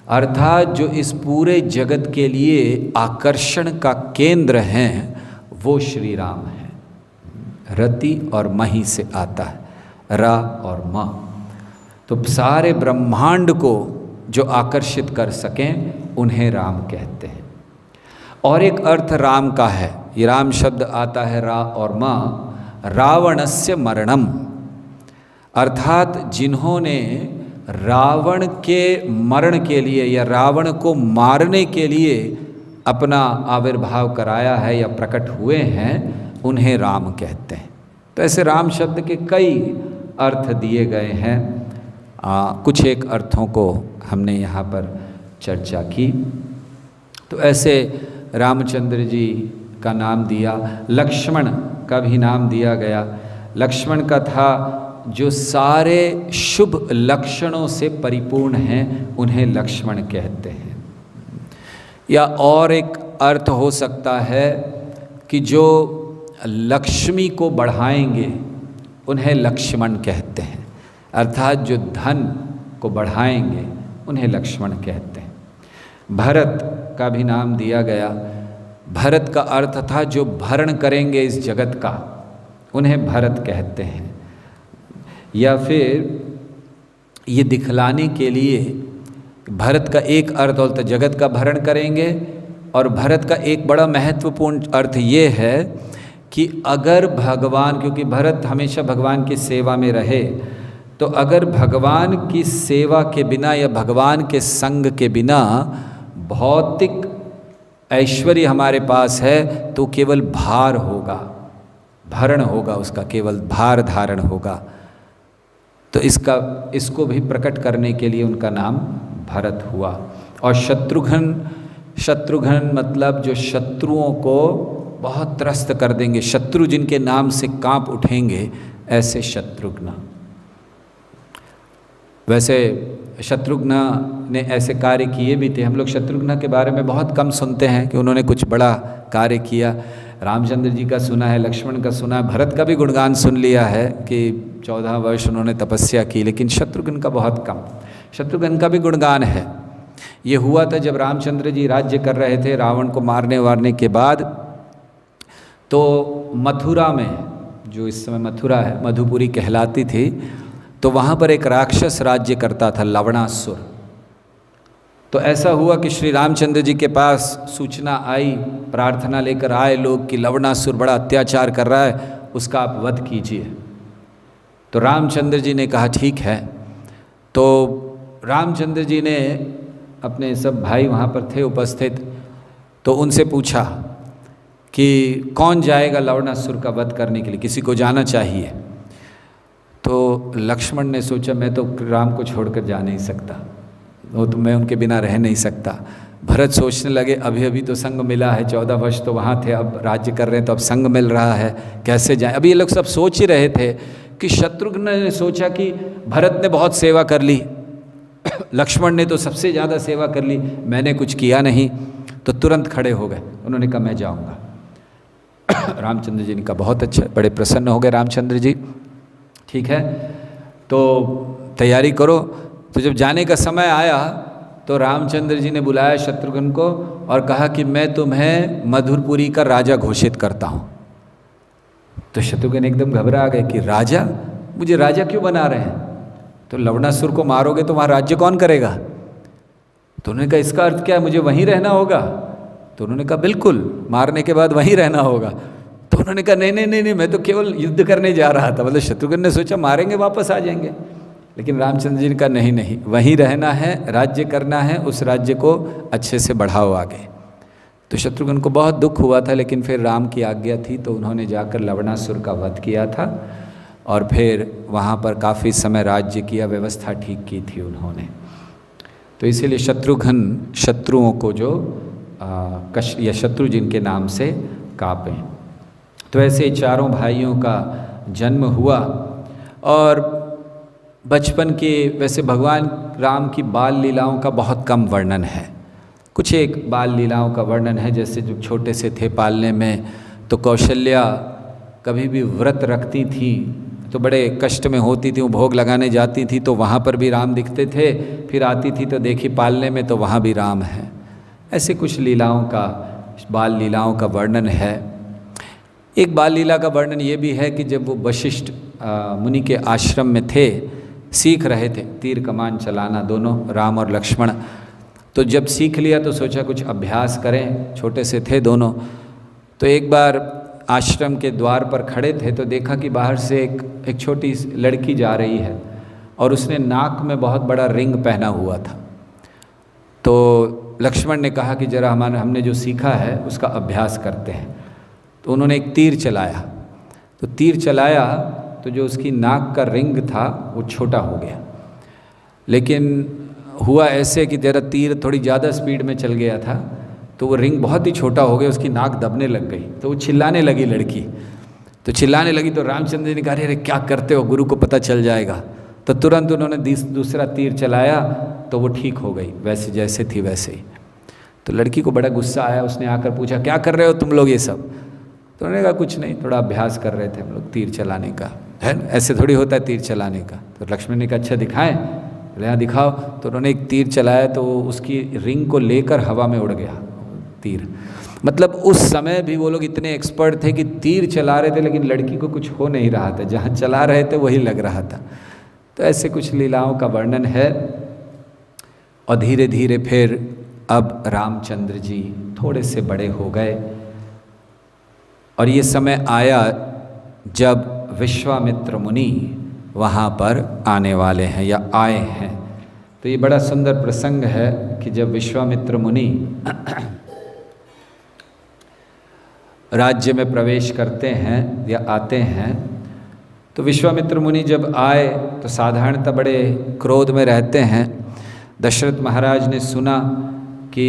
अर्थात जो इस पूरे जगत के लिए आकर्षण का केंद्र हैं वो श्री राम है। रति और मही से आता है, रा और म। तो सारे ब्रह्मांड को जो आकर्षित कर सकें उन्हें राम कहते हैं। और एक अर्थ राम का है, ये राम शब्द आता है रा और म, रावणस्य मरणम, अर्थात जिन्होंने रावण के मरण के लिए या रावण को मारने के लिए अपना आविर्भाव कराया है या प्रकट हुए हैं उन्हें राम कहते हैं। तो ऐसे राम शब्द के कई अर्थ दिए गए हैं। कुछ एक अर्थों को हमने यहाँ पर चर्चा की। तो ऐसे रामचंद्र जी का नाम दिया, लक्ष्मण का भी नाम दिया गया। लक्ष्मण का था जो सारे शुभ लक्षणों से परिपूर्ण हैं उन्हें लक्ष्मण कहते हैं। या और एक अर्थ हो सकता है कि जो लक्ष्मी को बढ़ाएंगे उन्हें लक्ष्मण कहते हैं, अर्थात जो धन को बढ़ाएंगे उन्हें लक्ष्मण कहते हैं। भरत का भी नाम दिया गया। भरत का अर्थ था जो भरण करेंगे इस जगत का, उन्हें भरत कहते हैं। या फिर ये दिखलाने के लिए भरत का एक अर्थ होता है जगत का भरण करेंगे, और भरत का एक बड़ा महत्वपूर्ण अर्थ ये है कि अगर भगवान, क्योंकि भरत हमेशा भगवान की सेवा में रहे, तो अगर भगवान की सेवा के बिना या भगवान के संग के बिना भौतिक ऐश्वर्य हमारे पास है तो केवल भार होगा, भरण होगा, उसका केवल भार धारण होगा। तो इसको भी प्रकट करने के लिए उनका नाम भरत हुआ। और शत्रुघ्न मतलब जो शत्रुओं को बहुत त्रस्त कर देंगे, शत्रु जिनके नाम से कांप उठेंगे, ऐसे शत्रुघ्न। वैसे शत्रुघ्न ने ऐसे कार्य किए भी थे। हम लोग शत्रुघ्न के बारे में बहुत कम सुनते हैं कि उन्होंने कुछ बड़ा कार्य किया। रामचंद्र जी का सुना है, लक्ष्मण का सुना है, भरत का भी गुणगान सुन लिया है कि 14 वर्ष उन्होंने तपस्या की, लेकिन शत्रुघ्न का बहुत कम। शत्रुघ्न का भी गुणगान है। ये हुआ था जब रामचंद्र जी राज्य कर रहे थे रावण को मारने के बाद। तो मथुरा में, जो इस समय मथुरा है, मधुपुरी कहलाती थी, तो वहाँ पर एक राक्षस राज्य करता था, लवणासुर। तो ऐसा हुआ कि श्री रामचंद्र जी के पास सूचना आई, प्रार्थना लेकर आए लोग कि लवणासुर बड़ा अत्याचार कर रहा है, उसका आप वध कीजिए। तो रामचंद्र जी ने कहा ठीक है। तो रामचंद्र जी ने अपने सब भाई वहाँ पर थे उपस्थित, तो उनसे पूछा कि कौन जाएगा लवणासुर का वध करने के लिए, किसी को जाना चाहिए। तो लक्ष्मण ने सोचा मैं तो राम को छोड़कर जा नहीं सकता, वो तो मैं उनके बिना रह नहीं सकता। भरत सोचने लगे अभी अभी तो संग मिला है, 14 वर्ष तो वहाँ थे, अब राज्य कर रहे हैं तो अब संग मिल रहा है, कैसे जाएं। अभी ये लोग सब सोच ही रहे थे कि शत्रुघ्न ने सोचा कि भरत ने बहुत सेवा कर ली, लक्ष्मण ने तो सबसे ज़्यादा सेवा कर ली, मैंने कुछ किया नहीं। तो तुरंत खड़े हो गए, उन्होंने कहा मैं जाऊँगा। रामचंद्र जी ने कहा बहुत अच्छा, बड़े प्रसन्न हो गए रामचंद्र जी। ठीक है, तो तैयारी करो। तो जब जाने का समय आया तो रामचंद्र जी ने बुलाया शत्रुघ्न को और कहा कि मैं तुम्हें मधुरपुरी का राजा घोषित करता हूँ। तो शत्रुघ्न एकदम घबरा गए कि राजा, मुझे राजा क्यों बना रहे हैं? तो लवणासुर को मारोगे तो वहाँ राज्य कौन करेगा? तो उन्होंने कहा इसका अर्थ क्या है, मुझे वहीं रहना होगा? तो उन्होंने कहा बिल्कुल, मारने के बाद वहीं रहना होगा। तो उन्होंने कहा नहीं नहीं नहीं नहीं, मैं तो केवल युद्ध करने जा रहा था। मतलब शत्रुघ्न ने सोचा मारेंगे वापस आ जाएंगे, लेकिन रामचंद्र जी ने कहा नहीं नहीं, वहीं रहना है, राज्य करना है, उस राज्य को अच्छे से बढ़ाओ आगे। तो शत्रुघ्न को बहुत दुख हुआ था, लेकिन फिर राम की आज्ञा थी तो उन्होंने जाकर लवणासुर का वध किया था और फिर वहाँ पर काफ़ी समय राज्य किया, व्यवस्था ठीक की थी उन्होंने। तो इसीलिए शत्रुघ्न शत्रुओं को जो या शत्रु जिनके नाम से काँपे। तो ऐसे चारों भाइयों का जन्म हुआ। और बचपन के वैसे भगवान राम की बाल लीलाओं का बहुत कम वर्णन है। कुछ एक बाल लीलाओं का वर्णन है, जैसे जब छोटे से थे पालने में तो कौशल्या कभी भी व्रत रखती थी तो बड़े कष्ट में होती थी, वो भोग लगाने जाती थी तो वहाँ पर भी राम दिखते थे, फिर आती थी तो देखी पालने में तो वहाँ भी राम है। ऐसे कुछ लीलाओं का, बाल लीलाओं का वर्णन है। एक बाल लीला का वर्णन ये भी है कि जब वो वशिष्ठ मुनि के आश्रम में थे, सीख रहे थे तीर कमान चलाना दोनों, राम और लक्ष्मण। तो जब सीख लिया तो सोचा कुछ अभ्यास करें, छोटे से थे दोनों। तो एक बार आश्रम के द्वार पर खड़े थे तो देखा कि बाहर से एक छोटी लड़की जा रही है और उसने नाक में बहुत बड़ा रिंग पहना हुआ था। तो लक्ष्मण ने कहा कि जरा हमने जो सीखा है उसका अभ्यास करते हैं। तो उन्होंने एक तीर चलाया, तो तीर चलाया तो जो उसकी नाक का रिंग था वो छोटा हो गया। लेकिन हुआ ऐसे कि जरा तीर थोड़ी ज़्यादा स्पीड में चल गया था तो वो रिंग बहुत ही छोटा हो गया, उसकी नाक दबने लग गई। तो वो चिल्लाने लगी लड़की, तो चिल्लाने लगी तो रामचंद्र जी ने कहा अरे क्या करते हो, गुरु को पता चल जाएगा। तो तुरंत उन्होंने दूसरा तीर चलाया तो वो ठीक हो गई, वैसे जैसे थी वैसे ही। तो लड़की को बड़ा गुस्सा आया, उसने आकर पूछा क्या कर रहे हो तुम लोग ये सब? तो उन्होंने कहा कुछ नहीं, थोड़ा अभ्यास कर रहे थे हम लोग तीर चलाने का, है ऐसे थोड़ी होता है तीर चलाने का। तो लक्ष्मण ने कहा अच्छा दिखाएं, यहाँ दिखाओ। तो उन्होंने एक तीर चलाया तो उसकी रिंग को लेकर हवा में उड़ गया तीर। मतलब उस समय भी वो लोग इतने एक्सपर्ट थे कि तीर चला रहे थे लेकिन लड़की को कुछ हो नहीं रहा था, जहाँ चला रहे थे वही लग रहा था। तो ऐसे कुछ लीलाओं का वर्णन है। और धीरे धीरे फिर अब रामचंद्र जी थोड़े से बड़े हो गए और ये समय आया जब विश्वामित्र मुनि वहाँ पर आने वाले हैं या आए हैं। तो ये बड़ा सुंदर प्रसंग है कि जब विश्वामित्र मुनि राज्य में प्रवेश करते हैं या आते हैं तो विश्वामित्र मुनि जब आए तो साधारणतः बड़े क्रोध में रहते हैं। दशरथ महाराज ने सुना कि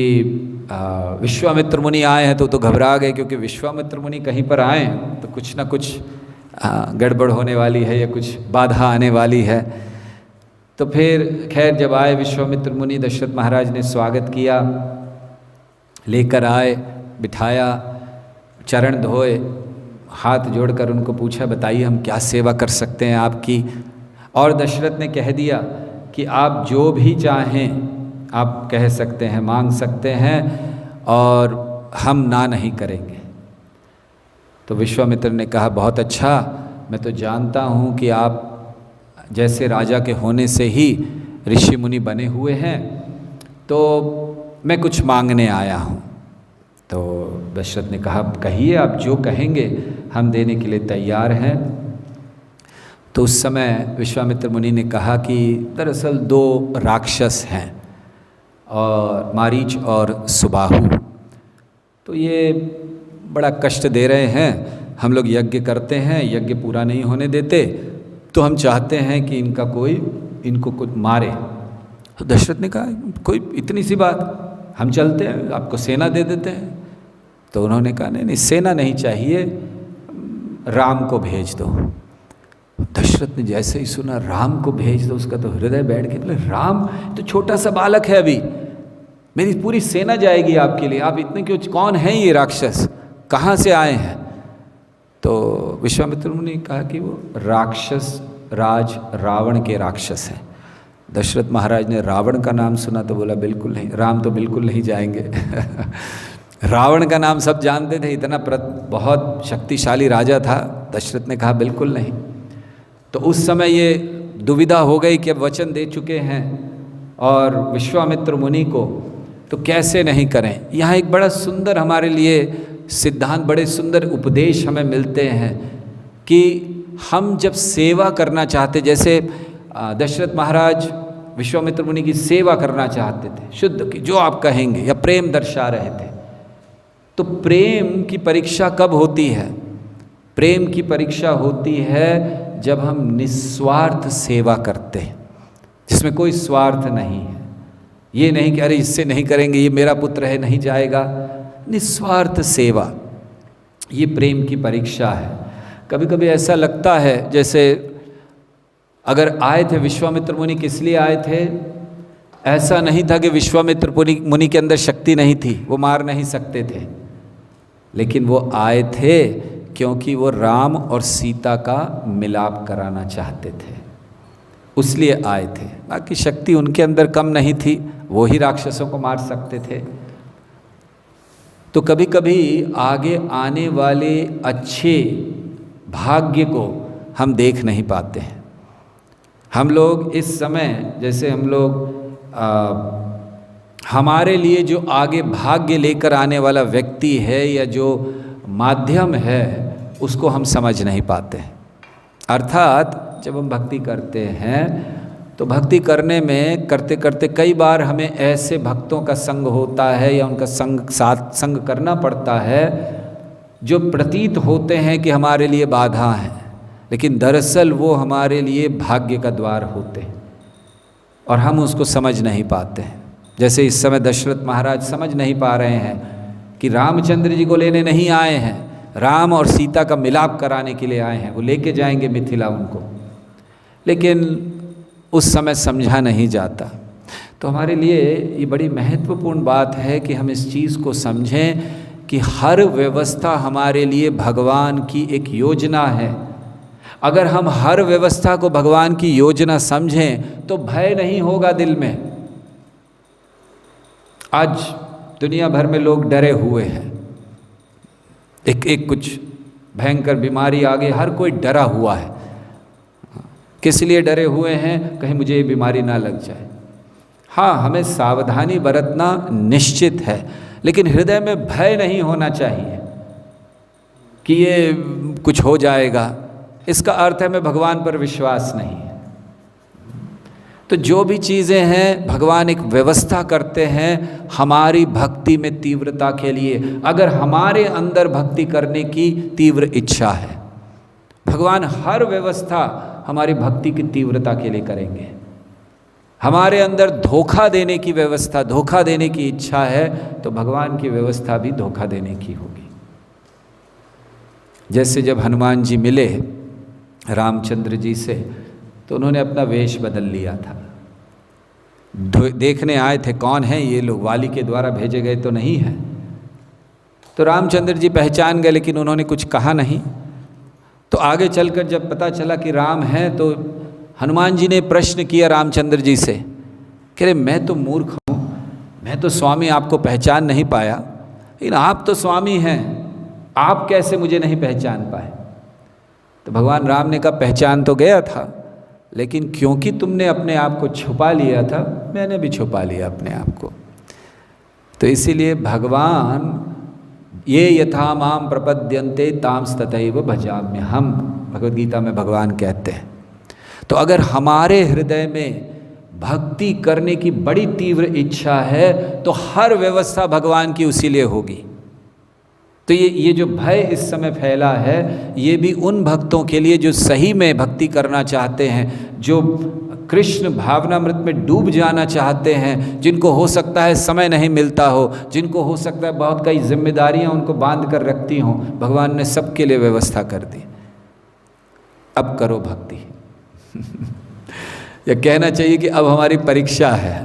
विश्वामित्र मुनि आए हैं तो घबरा गए, क्योंकि विश्वामित्र मुनि कहीं पर आए तो कुछ ना कुछ गड़बड़ होने वाली है या कुछ बाधा आने वाली है। तो फिर खैर जब आए विश्वामित्र मुनि, दशरथ महाराज ने स्वागत किया, लेकर आए, बिठाया, चरण धोए, हाथ जोड़कर उनको पूछा बताइए हम क्या सेवा कर सकते हैं आपकी। और दशरथ ने कह दिया कि आप जो भी चाहें आप कह सकते हैं, मांग सकते हैं और हम ना नहीं करेंगे। तो विश्वामित्र ने कहा बहुत अच्छा, मैं तो जानता हूँ कि आप जैसे राजा के होने से ही ऋषि मुनि बने हुए हैं, तो मैं कुछ मांगने आया हूँ। तो दशरथ ने कहा कहिए, आप जो कहेंगे हम देने के लिए तैयार हैं। तो उस समय विश्वामित्र मुनि ने कहा कि दरअसल 2 राक्षस हैं, और मारीच और सुबाहु, तो ये बड़ा कष्ट दे रहे हैं। हम लोग यज्ञ करते हैं, यज्ञ पूरा नहीं होने देते, तो हम चाहते हैं कि इनको कुछ मारे। तो दशरथ ने कहा कोई इतनी सी बात, हम चलते हैं, आपको सेना दे देते हैं। तो उन्होंने कहा नहीं सेना नहीं चाहिए, राम को भेज दो। दशरथ ने जैसे ही सुना राम को भेज दो, उसका तो हृदय बैठ गया। बोले राम तो छोटा सा बालक है, अभी मेरी पूरी सेना जाएगी आपके लिए, आप इतने क्यों, कौन है ये राक्षस, कहाँ से आए हैं? तो विश्वामित्र मुनि ने कहा कि वो राक्षस राज रावण के राक्षस हैं। दशरथ महाराज ने रावण का नाम सुना तो बोला बिल्कुल नहीं, राम तो बिल्कुल नहीं जाएंगे। रावण का नाम सब जानते थे, इतना बहुत शक्तिशाली राजा था। दशरथ ने कहा बिल्कुल नहीं। तो उस समय ये दुविधा हो गई कि अब वचन दे चुके हैं और विश्वामित्र मुनि को, तो कैसे नहीं करें। यहाँ एक बड़ा सुंदर हमारे लिए सिद्धांत, बड़े सुंदर उपदेश हमें मिलते हैं कि हम जब सेवा करना चाहते, जैसे दशरथ महाराज विश्वामित्र मुनि की सेवा करना चाहते थे शुद्ध की, जो आप कहेंगे, या प्रेम दर्शा रहे थे। तो प्रेम की परीक्षा कब होती है? प्रेम की परीक्षा होती है जब हम निस्वार्थ सेवा करते हैं, जिसमें कोई स्वार्थ नहीं है। ये नहीं कि अरे इससे नहीं करेंगे, ये मेरा पुत्र है नहीं जाएगा। निस्वार्थ सेवा, ये प्रेम की परीक्षा है। कभी कभी ऐसा लगता है जैसे अगर आए थे विश्वामित्र मुनि, किस लिए आए थे? ऐसा नहीं था कि विश्वामित्र मुनि के अंदर शक्ति नहीं थी, वो मार नहीं सकते थे, लेकिन वो आए थे क्योंकि वो राम और सीता का मिलाप कराना चाहते थे, उसलिए आए थे। बाकी शक्ति उनके अंदर कम नहीं थी, वो ही राक्षसों को मार सकते थे। तो कभी कभी आगे आने वाले अच्छे भाग्य को हम देख नहीं पाते हैं। हम लोग इस समय, जैसे हम लोग हमारे लिए जो आगे भाग्य लेकर आने वाला व्यक्ति है या जो माध्यम है, उसको हम समझ नहीं पाते हैं। अर्थात जब हम भक्ति करते हैं तो भक्ति करने में करते करते कई बार हमें ऐसे भक्तों का संग होता है या उनका संग करना पड़ता है जो प्रतीत होते हैं कि हमारे लिए बाधा हैं, लेकिन दरअसल वो हमारे लिए भाग्य का द्वार होते हैं और हम उसको समझ नहीं पाते हैं। जैसे इस समय दशरथ महाराज समझ नहीं पा रहे हैं कि रामचंद्र जी को लेने नहीं आए हैं, राम और सीता का मिलाप कराने के लिए आए हैं, वो लेके जाएंगे मिथिला उनको, लेकिन उस समय समझा नहीं जाता। तो हमारे लिए ये बड़ी महत्वपूर्ण बात है कि हम इस चीज़ को समझें कि हर व्यवस्था हमारे लिए भगवान की एक योजना है। अगर हम हर व्यवस्था को भगवान की योजना समझें तो भय नहीं होगा दिल में। आज दुनिया भर में लोग डरे हुए हैं, एक कुछ भयंकर बीमारी आ गई, हर कोई डरा हुआ है। किस लिए डरे हुए हैं? कहीं मुझे ये बीमारी ना लग जाए। हाँ, हमें सावधानी बरतना निश्चित है, लेकिन हृदय में भय नहीं होना चाहिए कि ये कुछ हो जाएगा। इसका अर्थ है मैं भगवान पर विश्वास नहीं है। तो जो भी चीज़ें हैं भगवान एक व्यवस्था करते हैं हमारी भक्ति में तीव्रता के लिए। अगर हमारे अंदर भक्ति करने की तीव्र इच्छा है, भगवान हर व्यवस्था हमारी भक्ति की तीव्रता के लिए करेंगे। हमारे अंदर धोखा देने की व्यवस्था, धोखा देने की इच्छा है तो भगवान की व्यवस्था भी धोखा देने की होगी। जैसे जब हनुमान जी मिले रामचंद्र जी से तो उन्होंने अपना वेश बदल लिया था। देखने आए थे कौन है ये लोग, वाली के द्वारा भेजे गए तो नहीं हैं। तो रामचंद्र जी पहचान गए लेकिन उन्होंने कुछ कहा नहीं। तो आगे चलकर जब पता चला कि राम हैं तो हनुमान जी ने प्रश्न किया रामचंद्र जी से, कह रहे मैं तो मूर्ख हूँ, मैं तो स्वामी आपको पहचान नहीं पाया, लेकिन आप तो स्वामी हैं, आप कैसे मुझे नहीं पहचान पाए। तो भगवान राम ने कहा पहचान तो गया था, लेकिन क्योंकि तुमने अपने आप को छुपा लिया था, मैंने भी छुपा लिया अपने आप को। तो इसीलिए भगवान ये यथा माम प्रपद्यन्ते तांस्तथैव भजाम्यहम्, भगवद गीता में भगवान कहते हैं। तो अगर हमारे हृदय में भक्ति करने की बड़ी तीव्र इच्छा है तो हर व्यवस्था भगवान की उसी लिए होगी। तो ये जो भय इस समय फैला है ये भी उन भक्तों के लिए जो सही में भक्ति करना चाहते हैं, जो कृष्ण भावनामृत में डूब जाना चाहते हैं, जिनको हो सकता है समय नहीं मिलता हो, जिनको हो सकता है बहुत कई जिम्मेदारियां उनको बांध कर रखती हों, भगवान ने सबके लिए व्यवस्था कर दी। अब करो भक्ति। या कहना चाहिए कि अब हमारी परीक्षा है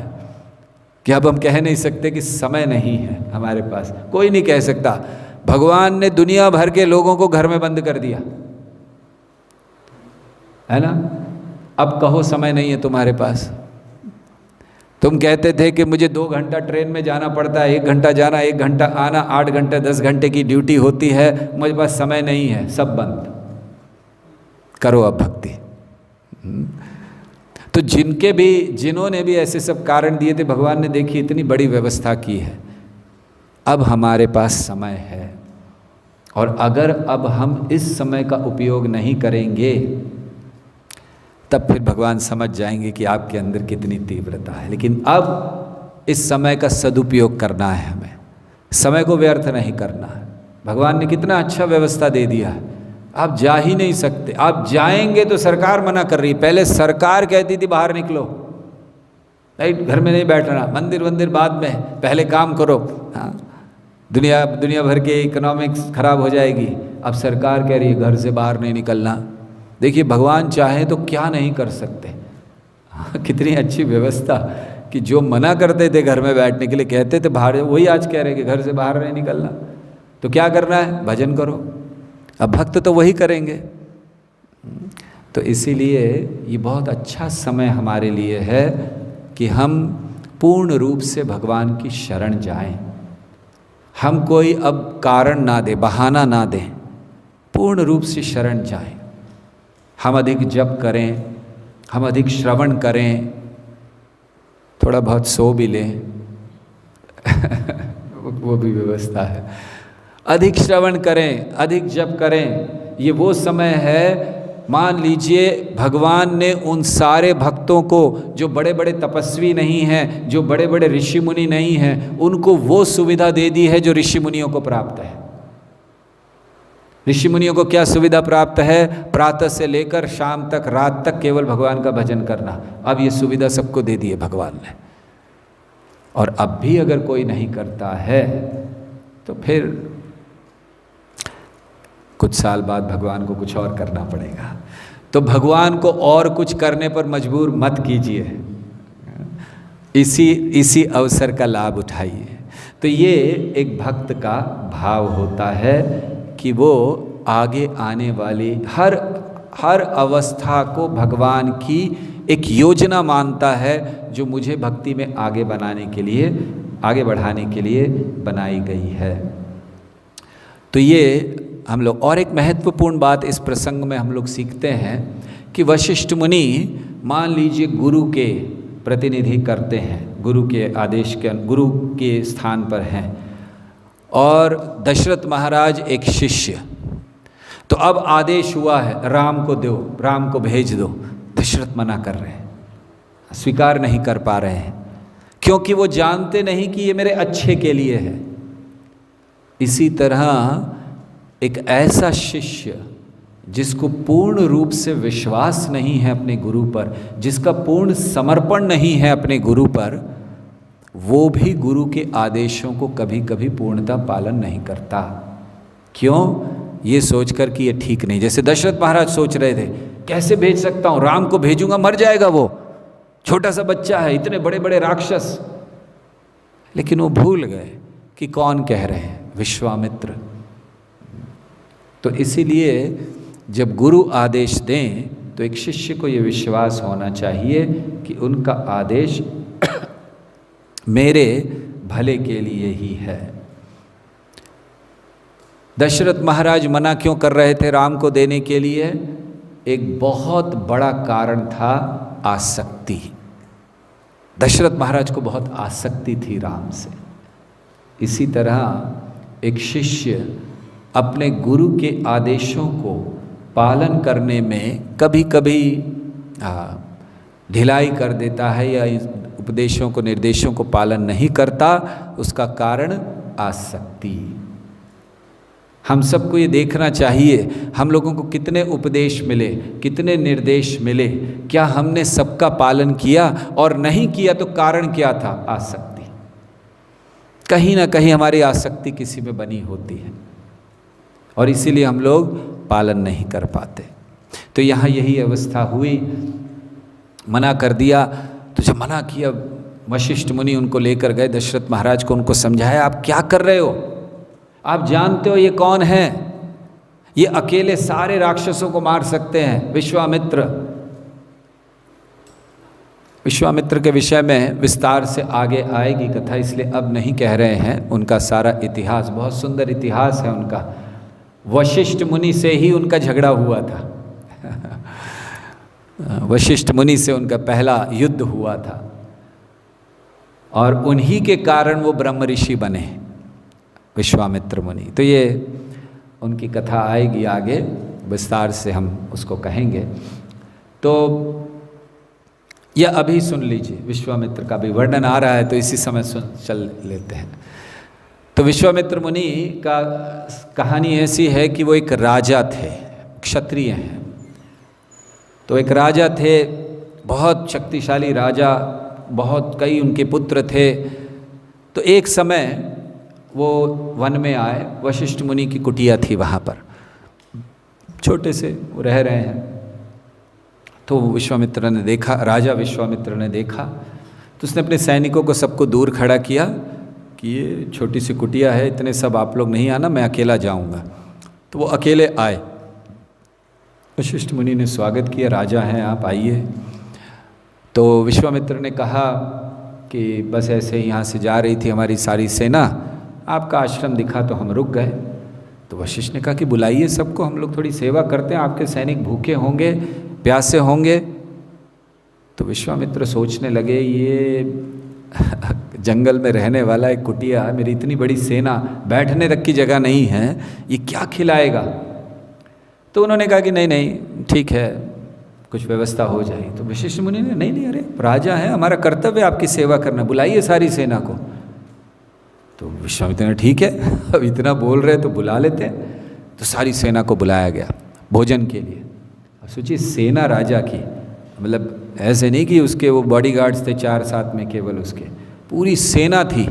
कि अब हम कह नहीं सकते कि समय नहीं है हमारे पास, कोई नहीं कह सकता। भगवान ने दुनिया भर के लोगों को घर में बंद कर दिया है ना। अब कहो समय नहीं है तुम्हारे पास। तुम कहते थे कि मुझे 2 घंटा ट्रेन में जाना पड़ता है, 1 घंटा जाना 1 घंटा आना, 8 घंटे 10 घंटे की ड्यूटी होती है, मुझे पास समय नहीं है, सब बंद। करो अब भक्ति। तो जिन्होंने भी ऐसे सब कारण दिए थे, भगवान ने देखी इतनी बड़ी व्यवस्था की है, अब हमारे पास समय है। और अगर अब हम इस समय का उपयोग नहीं करेंगे तब फिर भगवान समझ जाएंगे कि आपके अंदर कितनी तीव्रता है। लेकिन अब इस समय का सदुपयोग करना है, हमें समय को व्यर्थ नहीं करना है। भगवान ने कितना अच्छा व्यवस्था दे दिया है, आप जा ही नहीं सकते। आप जाएंगे तो सरकार मना कर रही है। पहले सरकार कहती थी बाहर निकलो, राइट, घर में नहीं बैठना, मंदिर बाद में, पहले काम करो। हाँ, दुनिया भर के इकोनॉमिक्स खराब हो जाएगी। अब सरकार कह रही है घर से बाहर नहीं निकलना। देखिए भगवान चाहे तो क्या नहीं कर सकते। हाँ, कितनी अच्छी व्यवस्था कि जो मना करते थे घर में बैठने के लिए, कहते थे बाहर, वही आज कह रहे हैं कि घर से बाहर नहीं निकलना। तो क्या करना है, भजन करो। अब भक्त तो वही करेंगे। तो इसीलिए ये बहुत अच्छा समय हमारे लिए है कि हम पूर्ण रूप से भगवान की शरण जाएं। हम कोई अब कारण ना दें, बहाना ना दें, पूर्ण रूप से शरण जाएं। हम अधिक जप करें, हम अधिक श्रवण करें, थोड़ा बहुत सो भी लें वो भी व्यवस्था है। अधिक श्रवण करें, अधिक जप करें। ये वो समय है, मान लीजिए भगवान ने उन सारे भक्तों को जो बड़े बड़े तपस्वी नहीं हैं, जो बड़े बड़े ऋषि मुनि नहीं हैं, उनको वो सुविधा दे दी है जो ऋषि मुनियों को प्राप्त है। ऋषि मुनियों को क्या सुविधा प्राप्त है? प्रातः से लेकर शाम तक, रात तक केवल भगवान का भजन करना। अब ये सुविधा सबको दे दी है भगवान ने। और अब भी अगर कोई नहीं करता है तो फिर कुछ साल बाद भगवान को कुछ और करना पड़ेगा। तो भगवान को और कुछ करने पर मजबूर मत कीजिए, इसी अवसर का लाभ उठाइए। तो ये एक भक्त का भाव होता है कि वो आगे आने वाली हर अवस्था को भगवान की एक योजना मानता है जो मुझे भक्ति में आगे बढ़ाने के लिए बनाई गई है। तो ये हम लोग, और एक महत्वपूर्ण बात इस प्रसंग में हम लोग सीखते हैं कि वशिष्ठ मुनि मान लीजिए गुरु के प्रतिनिधि करते हैं, गुरु के आदेश के, गुरु के स्थान पर हैं, और दशरथ महाराज एक शिष्य। तो अब आदेश हुआ है राम को दो, राम को भेज दो। दशरथ मना कर रहे हैं, स्वीकार नहीं कर पा रहे हैं, क्योंकि वो जानते नहीं कि ये मेरे अच्छे के लिए है। इसी तरह एक ऐसा शिष्य जिसको पूर्ण रूप से विश्वास नहीं है अपने गुरु पर, जिसका पूर्ण समर्पण नहीं है अपने गुरु पर, वो भी गुरु के आदेशों को कभी कभी पूर्णतः पालन नहीं करता। क्यों? ये सोचकर कि ये ठीक नहीं। जैसे दशरथ महाराज सोच रहे थे, कैसे भेज सकता हूँ, राम को भेजूंगा मर जाएगा, वो छोटा सा बच्चा है, इतने बड़े बड़े राक्षस। लेकिन वो भूल गए कि कौन कह रहे हैं, विश्वामित्र। तो इसीलिए जब गुरु आदेश दें तो एक शिष्य को ये विश्वास होना चाहिए कि उनका आदेश मेरे भले के लिए ही है। दशरथ महाराज मना क्यों कर रहे थे राम को देने के लिए? एक बहुत बड़ा कारण था आसक्ति। दशरथ महाराज को बहुत आसक्ति थी राम से। इसी तरह एक शिष्य अपने गुरु के आदेशों को पालन करने में कभी कभी ढिलाई कर देता है या उपदेशों को, निर्देशों को पालन नहीं करता। उसका कारण आसक्ति। हम सबको ये देखना चाहिए, हम लोगों को कितने उपदेश मिले, कितने निर्देश मिले, क्या हमने सबका पालन किया? और नहीं किया तो कारण क्या था? आसक्ति। कहीं ना कहीं हमारी आसक्ति किसी में बनी होती है और इसीलिए हम लोग पालन नहीं कर पाते। तो यहाँ यही अवस्था हुई, मना कर दिया। तो जब मना किया, वशिष्ठ मुनि उनको लेकर गए दशरथ महाराज को, उनको समझाया, आप क्या कर रहे हो? आप जानते हो ये कौन है? ये अकेले सारे राक्षसों को मार सकते हैं, विश्वामित्र। विश्वामित्र के विषय में विस्तार से आगे आएगी कथा, इसलिए अब नहीं कह रहे हैं। उनका सारा इतिहास, बहुत सुंदर इतिहास है उनका। वशिष्ठ मुनि से ही उनका झगड़ा हुआ था। वशिष्ठ मुनि से उनका पहला युद्ध हुआ था और उन्हीं के कारण वो ब्रह्म ऋषि बने, विश्वामित्र मुनि। तो ये उनकी कथा आएगी आगे, विस्तार से हम उसको कहेंगे। तो यह अभी सुन लीजिए, विश्वामित्र का भी वर्णन आ रहा है तो इसी समय चल लेते हैं। तो विश्वामित्र मुनि का कहानी ऐसी है कि वो एक राजा थे, क्षत्रिय हैं। तो एक राजा थे, बहुत शक्तिशाली राजा, बहुत कई उनके पुत्र थे। तो एक समय वो वन में आए, वशिष्ठ मुनि की कुटिया थी वहाँ पर, छोटे से वो रह रहे हैं। तो विश्वामित्र ने देखा, राजा विश्वामित्र ने देखा, तो उसने अपने सैनिकों को सबको दूर खड़ा किया कि ये छोटी सी कुटिया है, इतने सब आप लोग नहीं आना, मैं अकेला जाऊंगा। तो वो अकेले आए। वशिष्ठ मुनि ने स्वागत किया, राजा हैं आप, आइए। तो विश्वामित्र ने कहा कि बस ऐसे ही यहाँ से जा रही थी हमारी सारी सेना, आपका आश्रम दिखा तो हम रुक गए। तो वशिष्ठ ने कहा कि बुलाइए सबको, हम लोग थोड़ी सेवा करते हैं, आपके सैनिक भूखे होंगे, प्यासे होंगे। तो विश्वामित्र सोचने लगे, ये जंगल में रहने वाला एक कुटिया, मेरी इतनी बड़ी सेना, बैठने तक की जगह नहीं है, ये क्या खिलाएगा? तो उन्होंने कहा कि नहीं नहीं ठीक है, कुछ व्यवस्था हो जाए। तो वशिष्ठ मुनि ने नहीं नहीं, अरे राजा है, हमारा कर्तव्य आपकी सेवा करना, बुलाइए सारी सेना को। तो विश्वामित्र ने ठीक है, अब इतना बोल रहे तो बुला लेते हैं। तो सारी सेना को बुलाया गया भोजन के लिए। अब सोचिए, सेना राजा की, मतलब ऐसे नहीं कि उसके वो बॉडीगार्ड्स थे 4 साथ में, केवल उसके, पूरी सेना थी,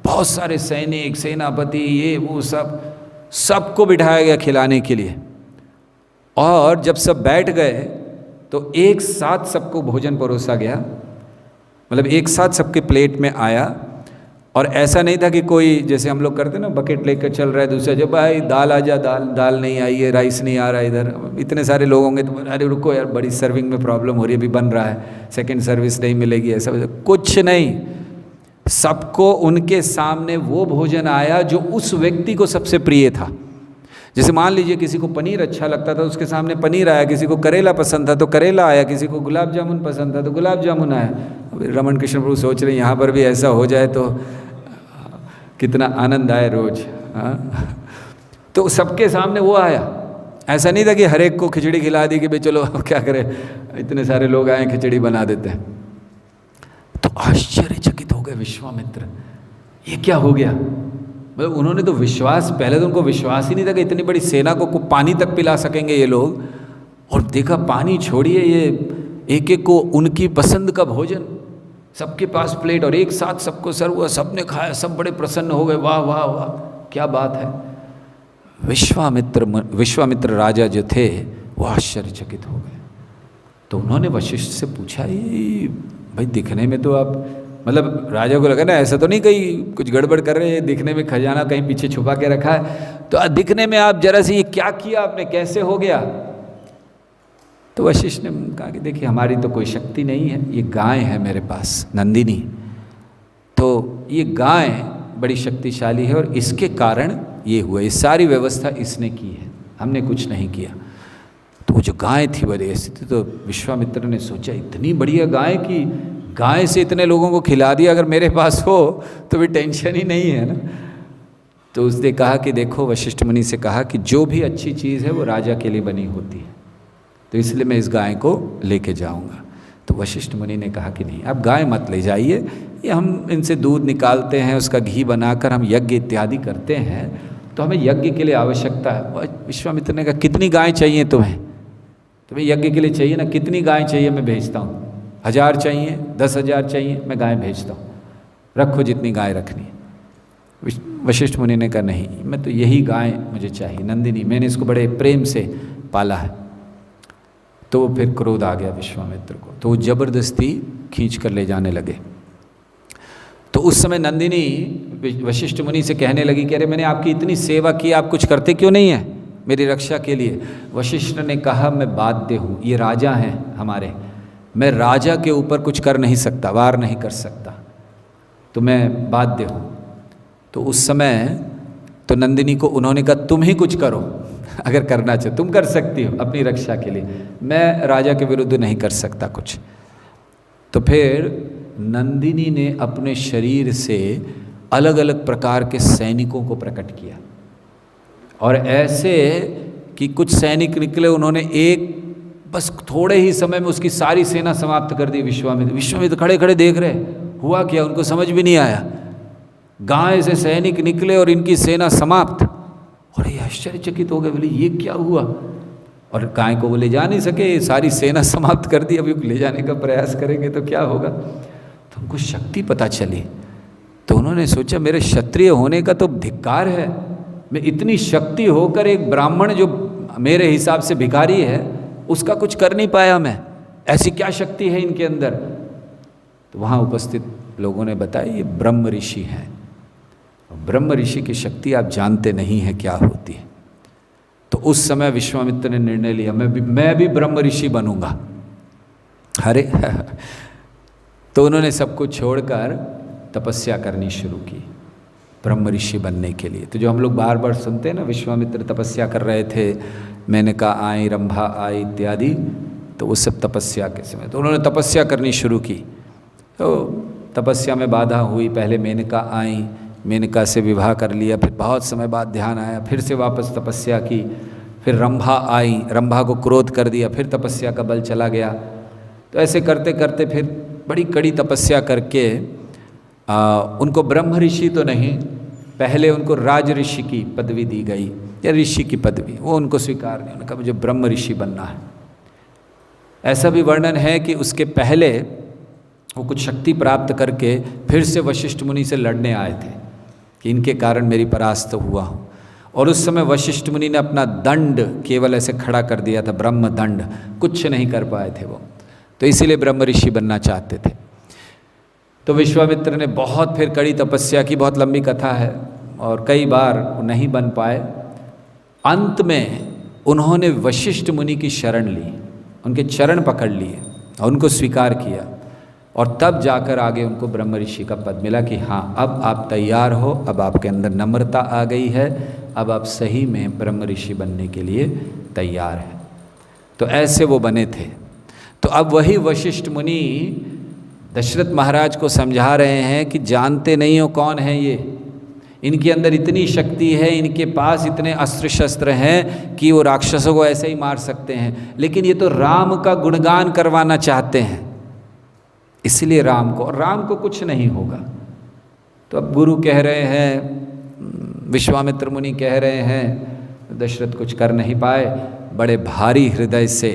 बहुत सारे सैनिक, सेनापति, ये वो सब, सबको बिठाया गया खिलाने के लिए। और जब सब बैठ गए तो एक साथ सबको भोजन परोसा गया, मतलब एक साथ सबके प्लेट में आया। और ऐसा नहीं था कि कोई, जैसे हम लोग करते ना, बकेट लेकर चल रहा है दूसरा, जब भाई दाल आ जा, दाल नहीं आई है, राइस नहीं आ रहा है, इधर इतने सारे लोग होंगे तो अरे रुको यार, बड़ी सर्विंग में प्रॉब्लम हो रही है, अभी बन रहा है, सेकंड सर्विस नहीं मिलेगी, ऐसा कुछ नहीं। सबको उनके सामने वो भोजन आया जो उस व्यक्ति को सबसे प्रिय था। जैसे मान लीजिए किसी को पनीर अच्छा लगता था, उसके सामने पनीर आया, किसी को करेला पसंद था तो करेला आया, किसी को गुलाब जामुन पसंद था तो गुलाब जामुन आया। रमन कृष्ण प्रभु सोच रहे हैं यहाँ पर भी ऐसा हो जाए तो कितना आनंद आए रोज। तो सबके सामने वो आया, ऐसा नहीं था कि हर एक को खिचड़ी खिला दी कि भाई चलो अब क्या करें, इतने सारे लोग आए, खिचड़ी बना देते हैं। तो आश्चर्यचकित हो गए विश्वामित्र, ये क्या हो गया? मतलब उन्होंने तो विश्वास, पहले तो उनको विश्वास ही नहीं था कि इतनी बड़ी सेना को पानी तक पिला सकेंगे ये लोग। और देखा पानी छोड़िए, ये एक एक को उनकी पसंद का भोजन, सबके पास प्लेट और एक साथ सबको सर्व हुआ, सबने खाया, सब बड़े प्रसन्न हो गए, वाह वाह वाह क्या बात है। विश्वामित्र राजा जो थे वो आश्चर्यचकित हो गए। तो उन्होंने वशिष्ठ से पूछा, ये भाई दिखने में तो आप, मतलब राजा को लगा ना ऐसा तो नहीं कहीं कुछ गड़बड़ कर रहे हैं, दिखने में खजाना कहीं पीछे छुपा के रखा है, तो दिखने में आप जरा सी ये क्या किया आपने, कैसे हो गया। तो वशिष्ठ ने कहा कि देखिए हमारी तो कोई शक्ति नहीं है, ये गाय है मेरे पास नंदिनी, तो ये गाय बड़ी शक्तिशाली है और इसके कारण ये हुआ, ये सारी व्यवस्था इसने की है, हमने कुछ नहीं किया। तो वो जो गाय थी बड़ी ऐसी थी, तो विश्वामित्र ने सोचा इतनी बढ़िया गाय की, गाय से इतने लोगों को खिला दिया, अगर मेरे पास हो तो भी टेंशन ही नहीं है ना। तो उसने कहा कि देखो, वशिष्ठ मुनि से कहा कि जो भी अच्छी चीज़ है वो राजा के लिए बनी होती है, तो इसलिए मैं इस गाय को लेके जाऊंगा। तो वशिष्ठ मुनि ने कहा कि नहीं, आप गाय मत ले जाइए, ये हम इनसे दूध निकालते हैं, उसका घी बनाकर हम यज्ञ इत्यादि करते हैं, तो हमें यज्ञ के लिए आवश्यकता है। विश्वामित्र ने कहा कितनी गाय चाहिए तुम्हें, तुम्हें यज्ञ के लिए चाहिए ना, कितनी गाय चाहिए मैं भेजता हूँ, 1000 चाहिए, 10,000 चाहिए, मैं गाय भेजता हूँ, रखो जितनी गाय रखनी है। वशिष्ठ मुनि ने कहा नहीं, मैं तो यही गाय मुझे चाहिए, नंदिनी, मैंने इसको बड़े प्रेम से पाला है। तो फिर क्रोध आ गया विश्वामित्र को, तो वो जबरदस्ती खींच कर ले जाने लगे। तो उस समय नंदिनी वशिष्ठ मुनि से कहने लगी कि अरे मैंने आपकी इतनी सेवा की, आप कुछ करते क्यों नहीं है मेरी रक्षा के लिए। वशिष्ठ ने कहा मैं बाध्य हूँ, ये राजा हैं हमारे, मैं राजा के ऊपर कुछ कर नहीं सकता, वार नहीं कर सकता, तो मैं बाध्य हूँ। तो उस समय तो नंदिनी को उन्होंने कहा तुम ही कुछ करो, अगर करना चाहे तुम कर सकती हो अपनी रक्षा के लिए, मैं राजा के विरुद्ध नहीं कर सकता कुछ। तो फिर नंदिनी ने अपने शरीर से अलग अलग प्रकार के सैनिकों को प्रकट किया, और ऐसे कि कुछ सैनिक निकले, उन्होंने एक बस थोड़े ही समय में उसकी सारी सेना समाप्त कर दी। विश्वामित्र खड़े खड़े देख रहे, हुआ क्या, उनको समझ भी नहीं आया। गाय से सैनिक निकले और इनकी सेना समाप्त, और ये आश्चर्यचकित हो गए, बोले ये क्या हुआ। और गाय को वो ले जा नहीं सके, सारी सेना समाप्त कर दी, अभी ले जाने का प्रयास करेंगे तो क्या होगा। तो उनको शक्ति पता चली, तो उन्होंने सोचा मेरे क्षत्रिय होने का तो धिक्कार है, मैं इतनी शक्ति होकर एक ब्राह्मण जो मेरे हिसाब से भिखारी है उसका कुछ कर नहीं पाया मैं, ऐसी क्या शक्ति है इनके अंदर। तो वहाँ उपस्थित लोगों ने बताया ये ब्रह्म ऋषि हैं, ब्रह्म ऋषि की शक्ति आप जानते नहीं हैं क्या होती है। तो उस समय विश्वामित्र ने निर्णय लिया मैं भी ब्रह्म ऋषि बनूंगा। अरे तो उन्होंने सब कुछ छोड़कर तपस्या करनी शुरू की ब्रह्म ऋषि बनने के लिए। तो जो हम लोग बार बार सुनते हैं ना, विश्वामित्र तपस्या कर रहे थे, मेनका आई, रंभा आई इत्यादि, तो वो सब तपस्या के समय, तो उन्होंने तपस्या करनी शुरू की। तो तपस्या में बाधा हुई, पहले मेनका आई, मेनका से विवाह कर लिया, फिर बहुत समय बाद ध्यान आया, फिर से वापस तपस्या की, फिर रंभा आई, रंभा को क्रोध कर दिया, फिर तपस्या का बल चला गया। तो ऐसे करते करते फिर बड़ी कड़ी तपस्या करके उनको ब्रह्म ऋषि तो नहीं, पहले उनको राज ऋषि की पदवी दी गई, या ऋषि की पदवी, वो उनको स्वीकार नहीं, उन्होंने कहा मुझे ब्रह्म ऋषि बनना है। ऐसा भी वर्णन है कि उसके पहले वो कुछ शक्ति प्राप्त करके फिर से वशिष्ठ मुनि से लड़ने आए थे कि इनके कारण मेरी परास्त हुआ हूँ। और उस समय वशिष्ठ मुनि ने अपना दंड केवल ऐसे खड़ा कर दिया था, ब्रह्म दंड, कुछ नहीं कर पाए थे वो, तो इसीलिए ब्रह्म ऋषि बनना चाहते थे। तो विश्वामित्र ने बहुत फिर कड़ी तपस्या की, बहुत लंबी कथा है, और कई बार नहीं बन पाए। अंत में उन्होंने वशिष्ठ मुनि की शरण ली, उनके चरण पकड़ लिए और उनको स्वीकार किया, और तब जाकर आगे उनको ब्रह्म ऋषि का पद मिला कि हाँ अब आप तैयार हो, अब आपके अंदर नम्रता आ गई है, अब आप सही में ब्रह्म ऋषि बनने के लिए तैयार हैं। तो ऐसे वो बने थे। तो अब वही वशिष्ठ मुनि दशरथ महाराज को समझा रहे हैं कि जानते नहीं हो कौन है ये, इनके अंदर इतनी शक्ति है, इनके पास इतने अस्त्र शस्त्र हैं कि वो राक्षसों को ऐसे ही मार सकते हैं, लेकिन ये तो राम का गुणगान करवाना चाहते हैं, इसलिए राम को, और राम को कुछ नहीं होगा। तो अब गुरु कह रहे हैं विश्वामित्र मुनि कह रहे हैं, दशरथ कुछ कर नहीं पाए, बड़े भारी हृदय से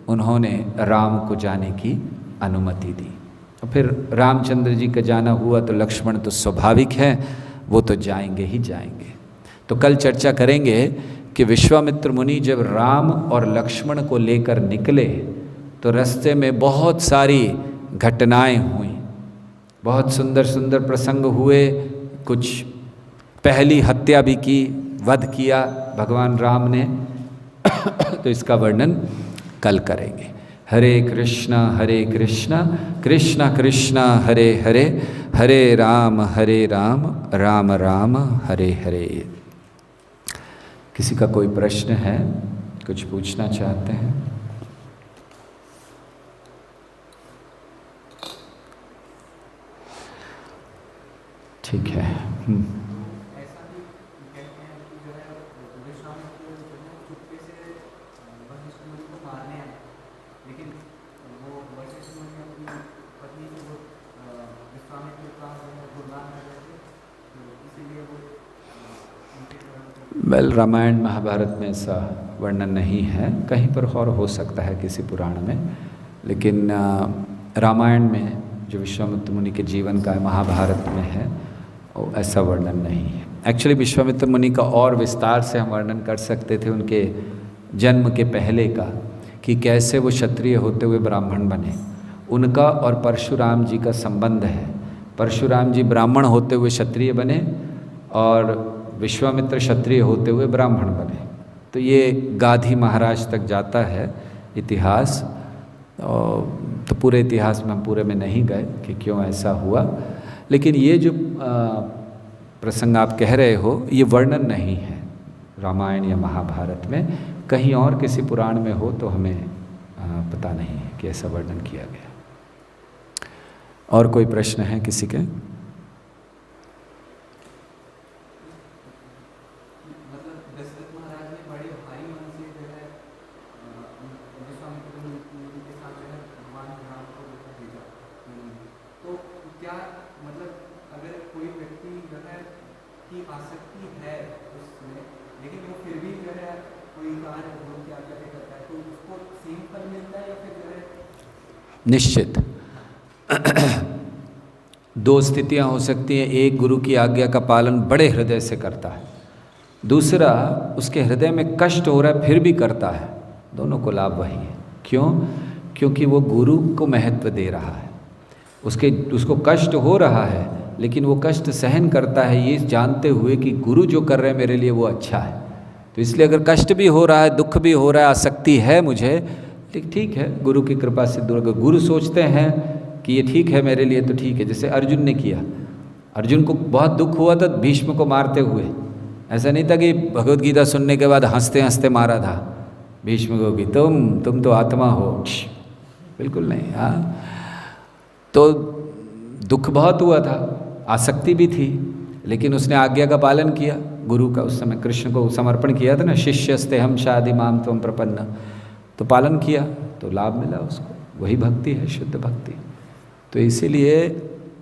उन्होंने राम को जाने की अनुमति दी। और फिर रामचंद्र जी का जाना हुआ तो लक्ष्मण तो स्वाभाविक है, वो तो जाएंगे ही जाएंगे। तो कल चर्चा करेंगे कि विश्वामित्र मुनि जब राम और लक्ष्मण को लेकर निकले तो रास्ते में बहुत सारी घटनाएं हुई, बहुत सुंदर सुंदर प्रसंग हुए। कुछ पहली हत्या भी की, वध किया भगवान राम ने। तो इसका वर्णन कल करेंगे। हरे कृष्णा कृष्णा कृष्णा हरे हरे, हरे राम राम राम हरे हरे। किसी का कोई प्रश्न है, कुछ पूछना चाहते हैं? ठीक है। वेल, रामायण महाभारत में ऐसा वर्णन नहीं है, कहीं पर और हो सकता है किसी पुराण में, लेकिन रामायण में जो विश्वामित्र मुनि के जीवन का है, महाभारत में है, और ऐसा वर्णन नहीं है। एक्चुअली विश्वामित्र मुनि का और विस्तार से हम वर्णन कर सकते थे, उनके जन्म के पहले का, कि कैसे वो क्षत्रिय होते हुए ब्राह्मण बने। उनका और परशुराम जी का संबंध है। परशुराम जी ब्राह्मण होते हुए क्षत्रिय बने और विश्वामित्र क्षत्रिय होते हुए ब्राह्मण बने। तो ये गाधी महाराज तक जाता है इतिहास, तो पूरे इतिहास में हम पूरे में नहीं गए कि क्यों ऐसा हुआ, लेकिन ये जो प्रसंग आप कह रहे हो, ये वर्णन नहीं है रामायण या महाभारत में। कहीं और किसी पुराण में हो तो हमें पता नहीं है कि ऐसा वर्णन किया गया। और कोई प्रश्न है किसी के? निश्चित दो स्थितियां हो सकती हैं। एक, गुरु की आज्ञा का पालन बड़े हृदय से करता है, दूसरा उसके हृदय में कष्ट हो रहा है फिर भी करता है। दोनों को लाभ वही है। क्यों? क्योंकि वो गुरु को महत्व दे रहा है। उसको कष्ट हो रहा है, लेकिन वो कष्ट सहन करता है ये जानते हुए कि गुरु जो कर रहे हैं मेरे लिए वो अच्छा है। तो इसलिए अगर कष्ट भी हो रहा है, दुख भी हो रहा है, आसक्ति है मुझे, ठीक है, गुरु की कृपा से दूर। अगर गुरु सोचते हैं कि ये ठीक है मेरे लिए तो ठीक है। जैसे अर्जुन ने किया, अर्जुन को बहुत दुख हुआ था भीष्म को मारते हुए। ऐसा नहीं था कि भगवत गीता सुनने के बाद हंसते हंसते मारा था भीष्म को कि तुम तो आत्मा हो, बिल्कुल नहीं। हाँ, तो दुख बहुत हुआ था, आसक्ति भी थी, लेकिन उसने आज्ञा का पालन किया। गुरु का उस समय कृष्ण को समर्पण किया था ना, शिष्यस्ते हम शादी माम त्वं प्रपन्न, तो पालन किया तो लाभ मिला उसको। वही भक्ति है, शुद्ध भक्ति। तो इसीलिए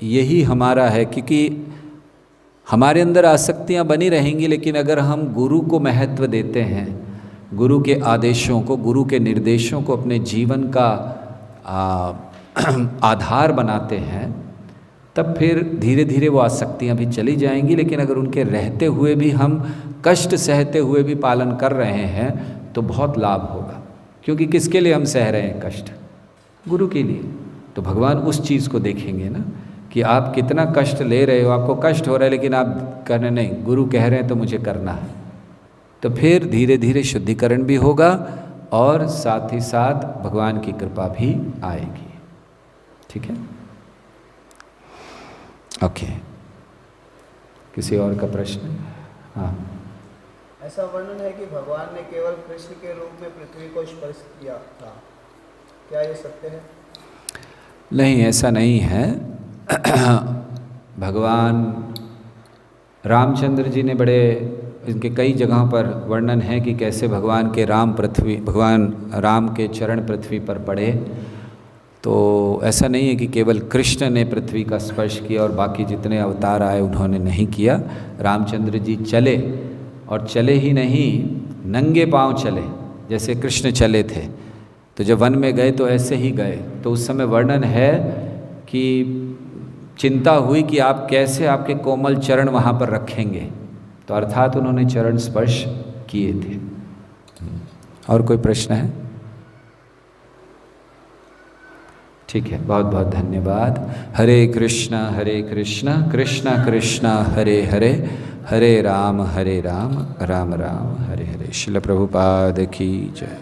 यही हमारा है, क्योंकि हमारे अंदर आसक्तियाँ बनी रहेंगी, लेकिन अगर हम गुरु को महत्व देते हैं, गुरु के आदेशों को, गुरु के निर्देशों को अपने जीवन का आधार बनाते हैं, तब फिर धीरे धीरे वो आसक्तियाँ भी चली जाएंगी। लेकिन अगर उनके रहते हुए भी हम कष्ट सहते हुए भी पालन कर रहे हैं तो बहुत लाभ होगा। क्योंकि किसके लिए हम सह रहे हैं कष्ट? गुरु के लिए। तो भगवान उस चीज़ को देखेंगे ना कि आप कितना कष्ट ले रहे हो, आपको कष्ट हो रहा है लेकिन आप करने नहीं, गुरु कह रहे हैं तो मुझे करना है। तो फिर धीरे धीरे शुद्धिकरण भी होगा और साथ ही साथ भगवान की कृपा भी आएगी। ठीक है, ओके। किसी और का प्रश्न? हाँ, ऐसा वर्णन है कि भगवान ने केवल कृष्ण के रूप में पृथ्वी को स्पर्श किया था, क्या ये सत्य है? नहीं, ऐसा नहीं है। भगवान रामचंद्र जी ने बड़े, इनके कई जगहों पर वर्णन है कि कैसे भगवान राम के चरण पृथ्वी पर पड़े तो ऐसा नहीं है कि केवल कृष्ण ने पृथ्वी का स्पर्श किया और बाकी जितने अवतार आए उन्होंने नहीं किया। रामचंद्र जी चले, और चले ही नहीं, नंगे पांव चले, जैसे कृष्ण चले थे। तो जब वन में गए तो ऐसे ही गए। तो उस समय वर्णन है कि चिंता हुई कि आप कैसे आपके कोमल चरण वहाँ पर रखेंगे, तो अर्थात उन्होंने चरण स्पर्श किए थे। और कोई प्रश्न है? ठीक है, बहुत बहुत धन्यवाद। हरे कृष्णा कृष्णा कृष्णा हरे हरे, हरे राम राम राम हरे हरे। श्रील प्रभुपाद की जय।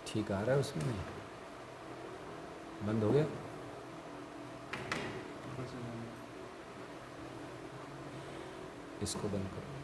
ठीक आ रहा है उसमें? बंद हो गया? इसको बंद करो।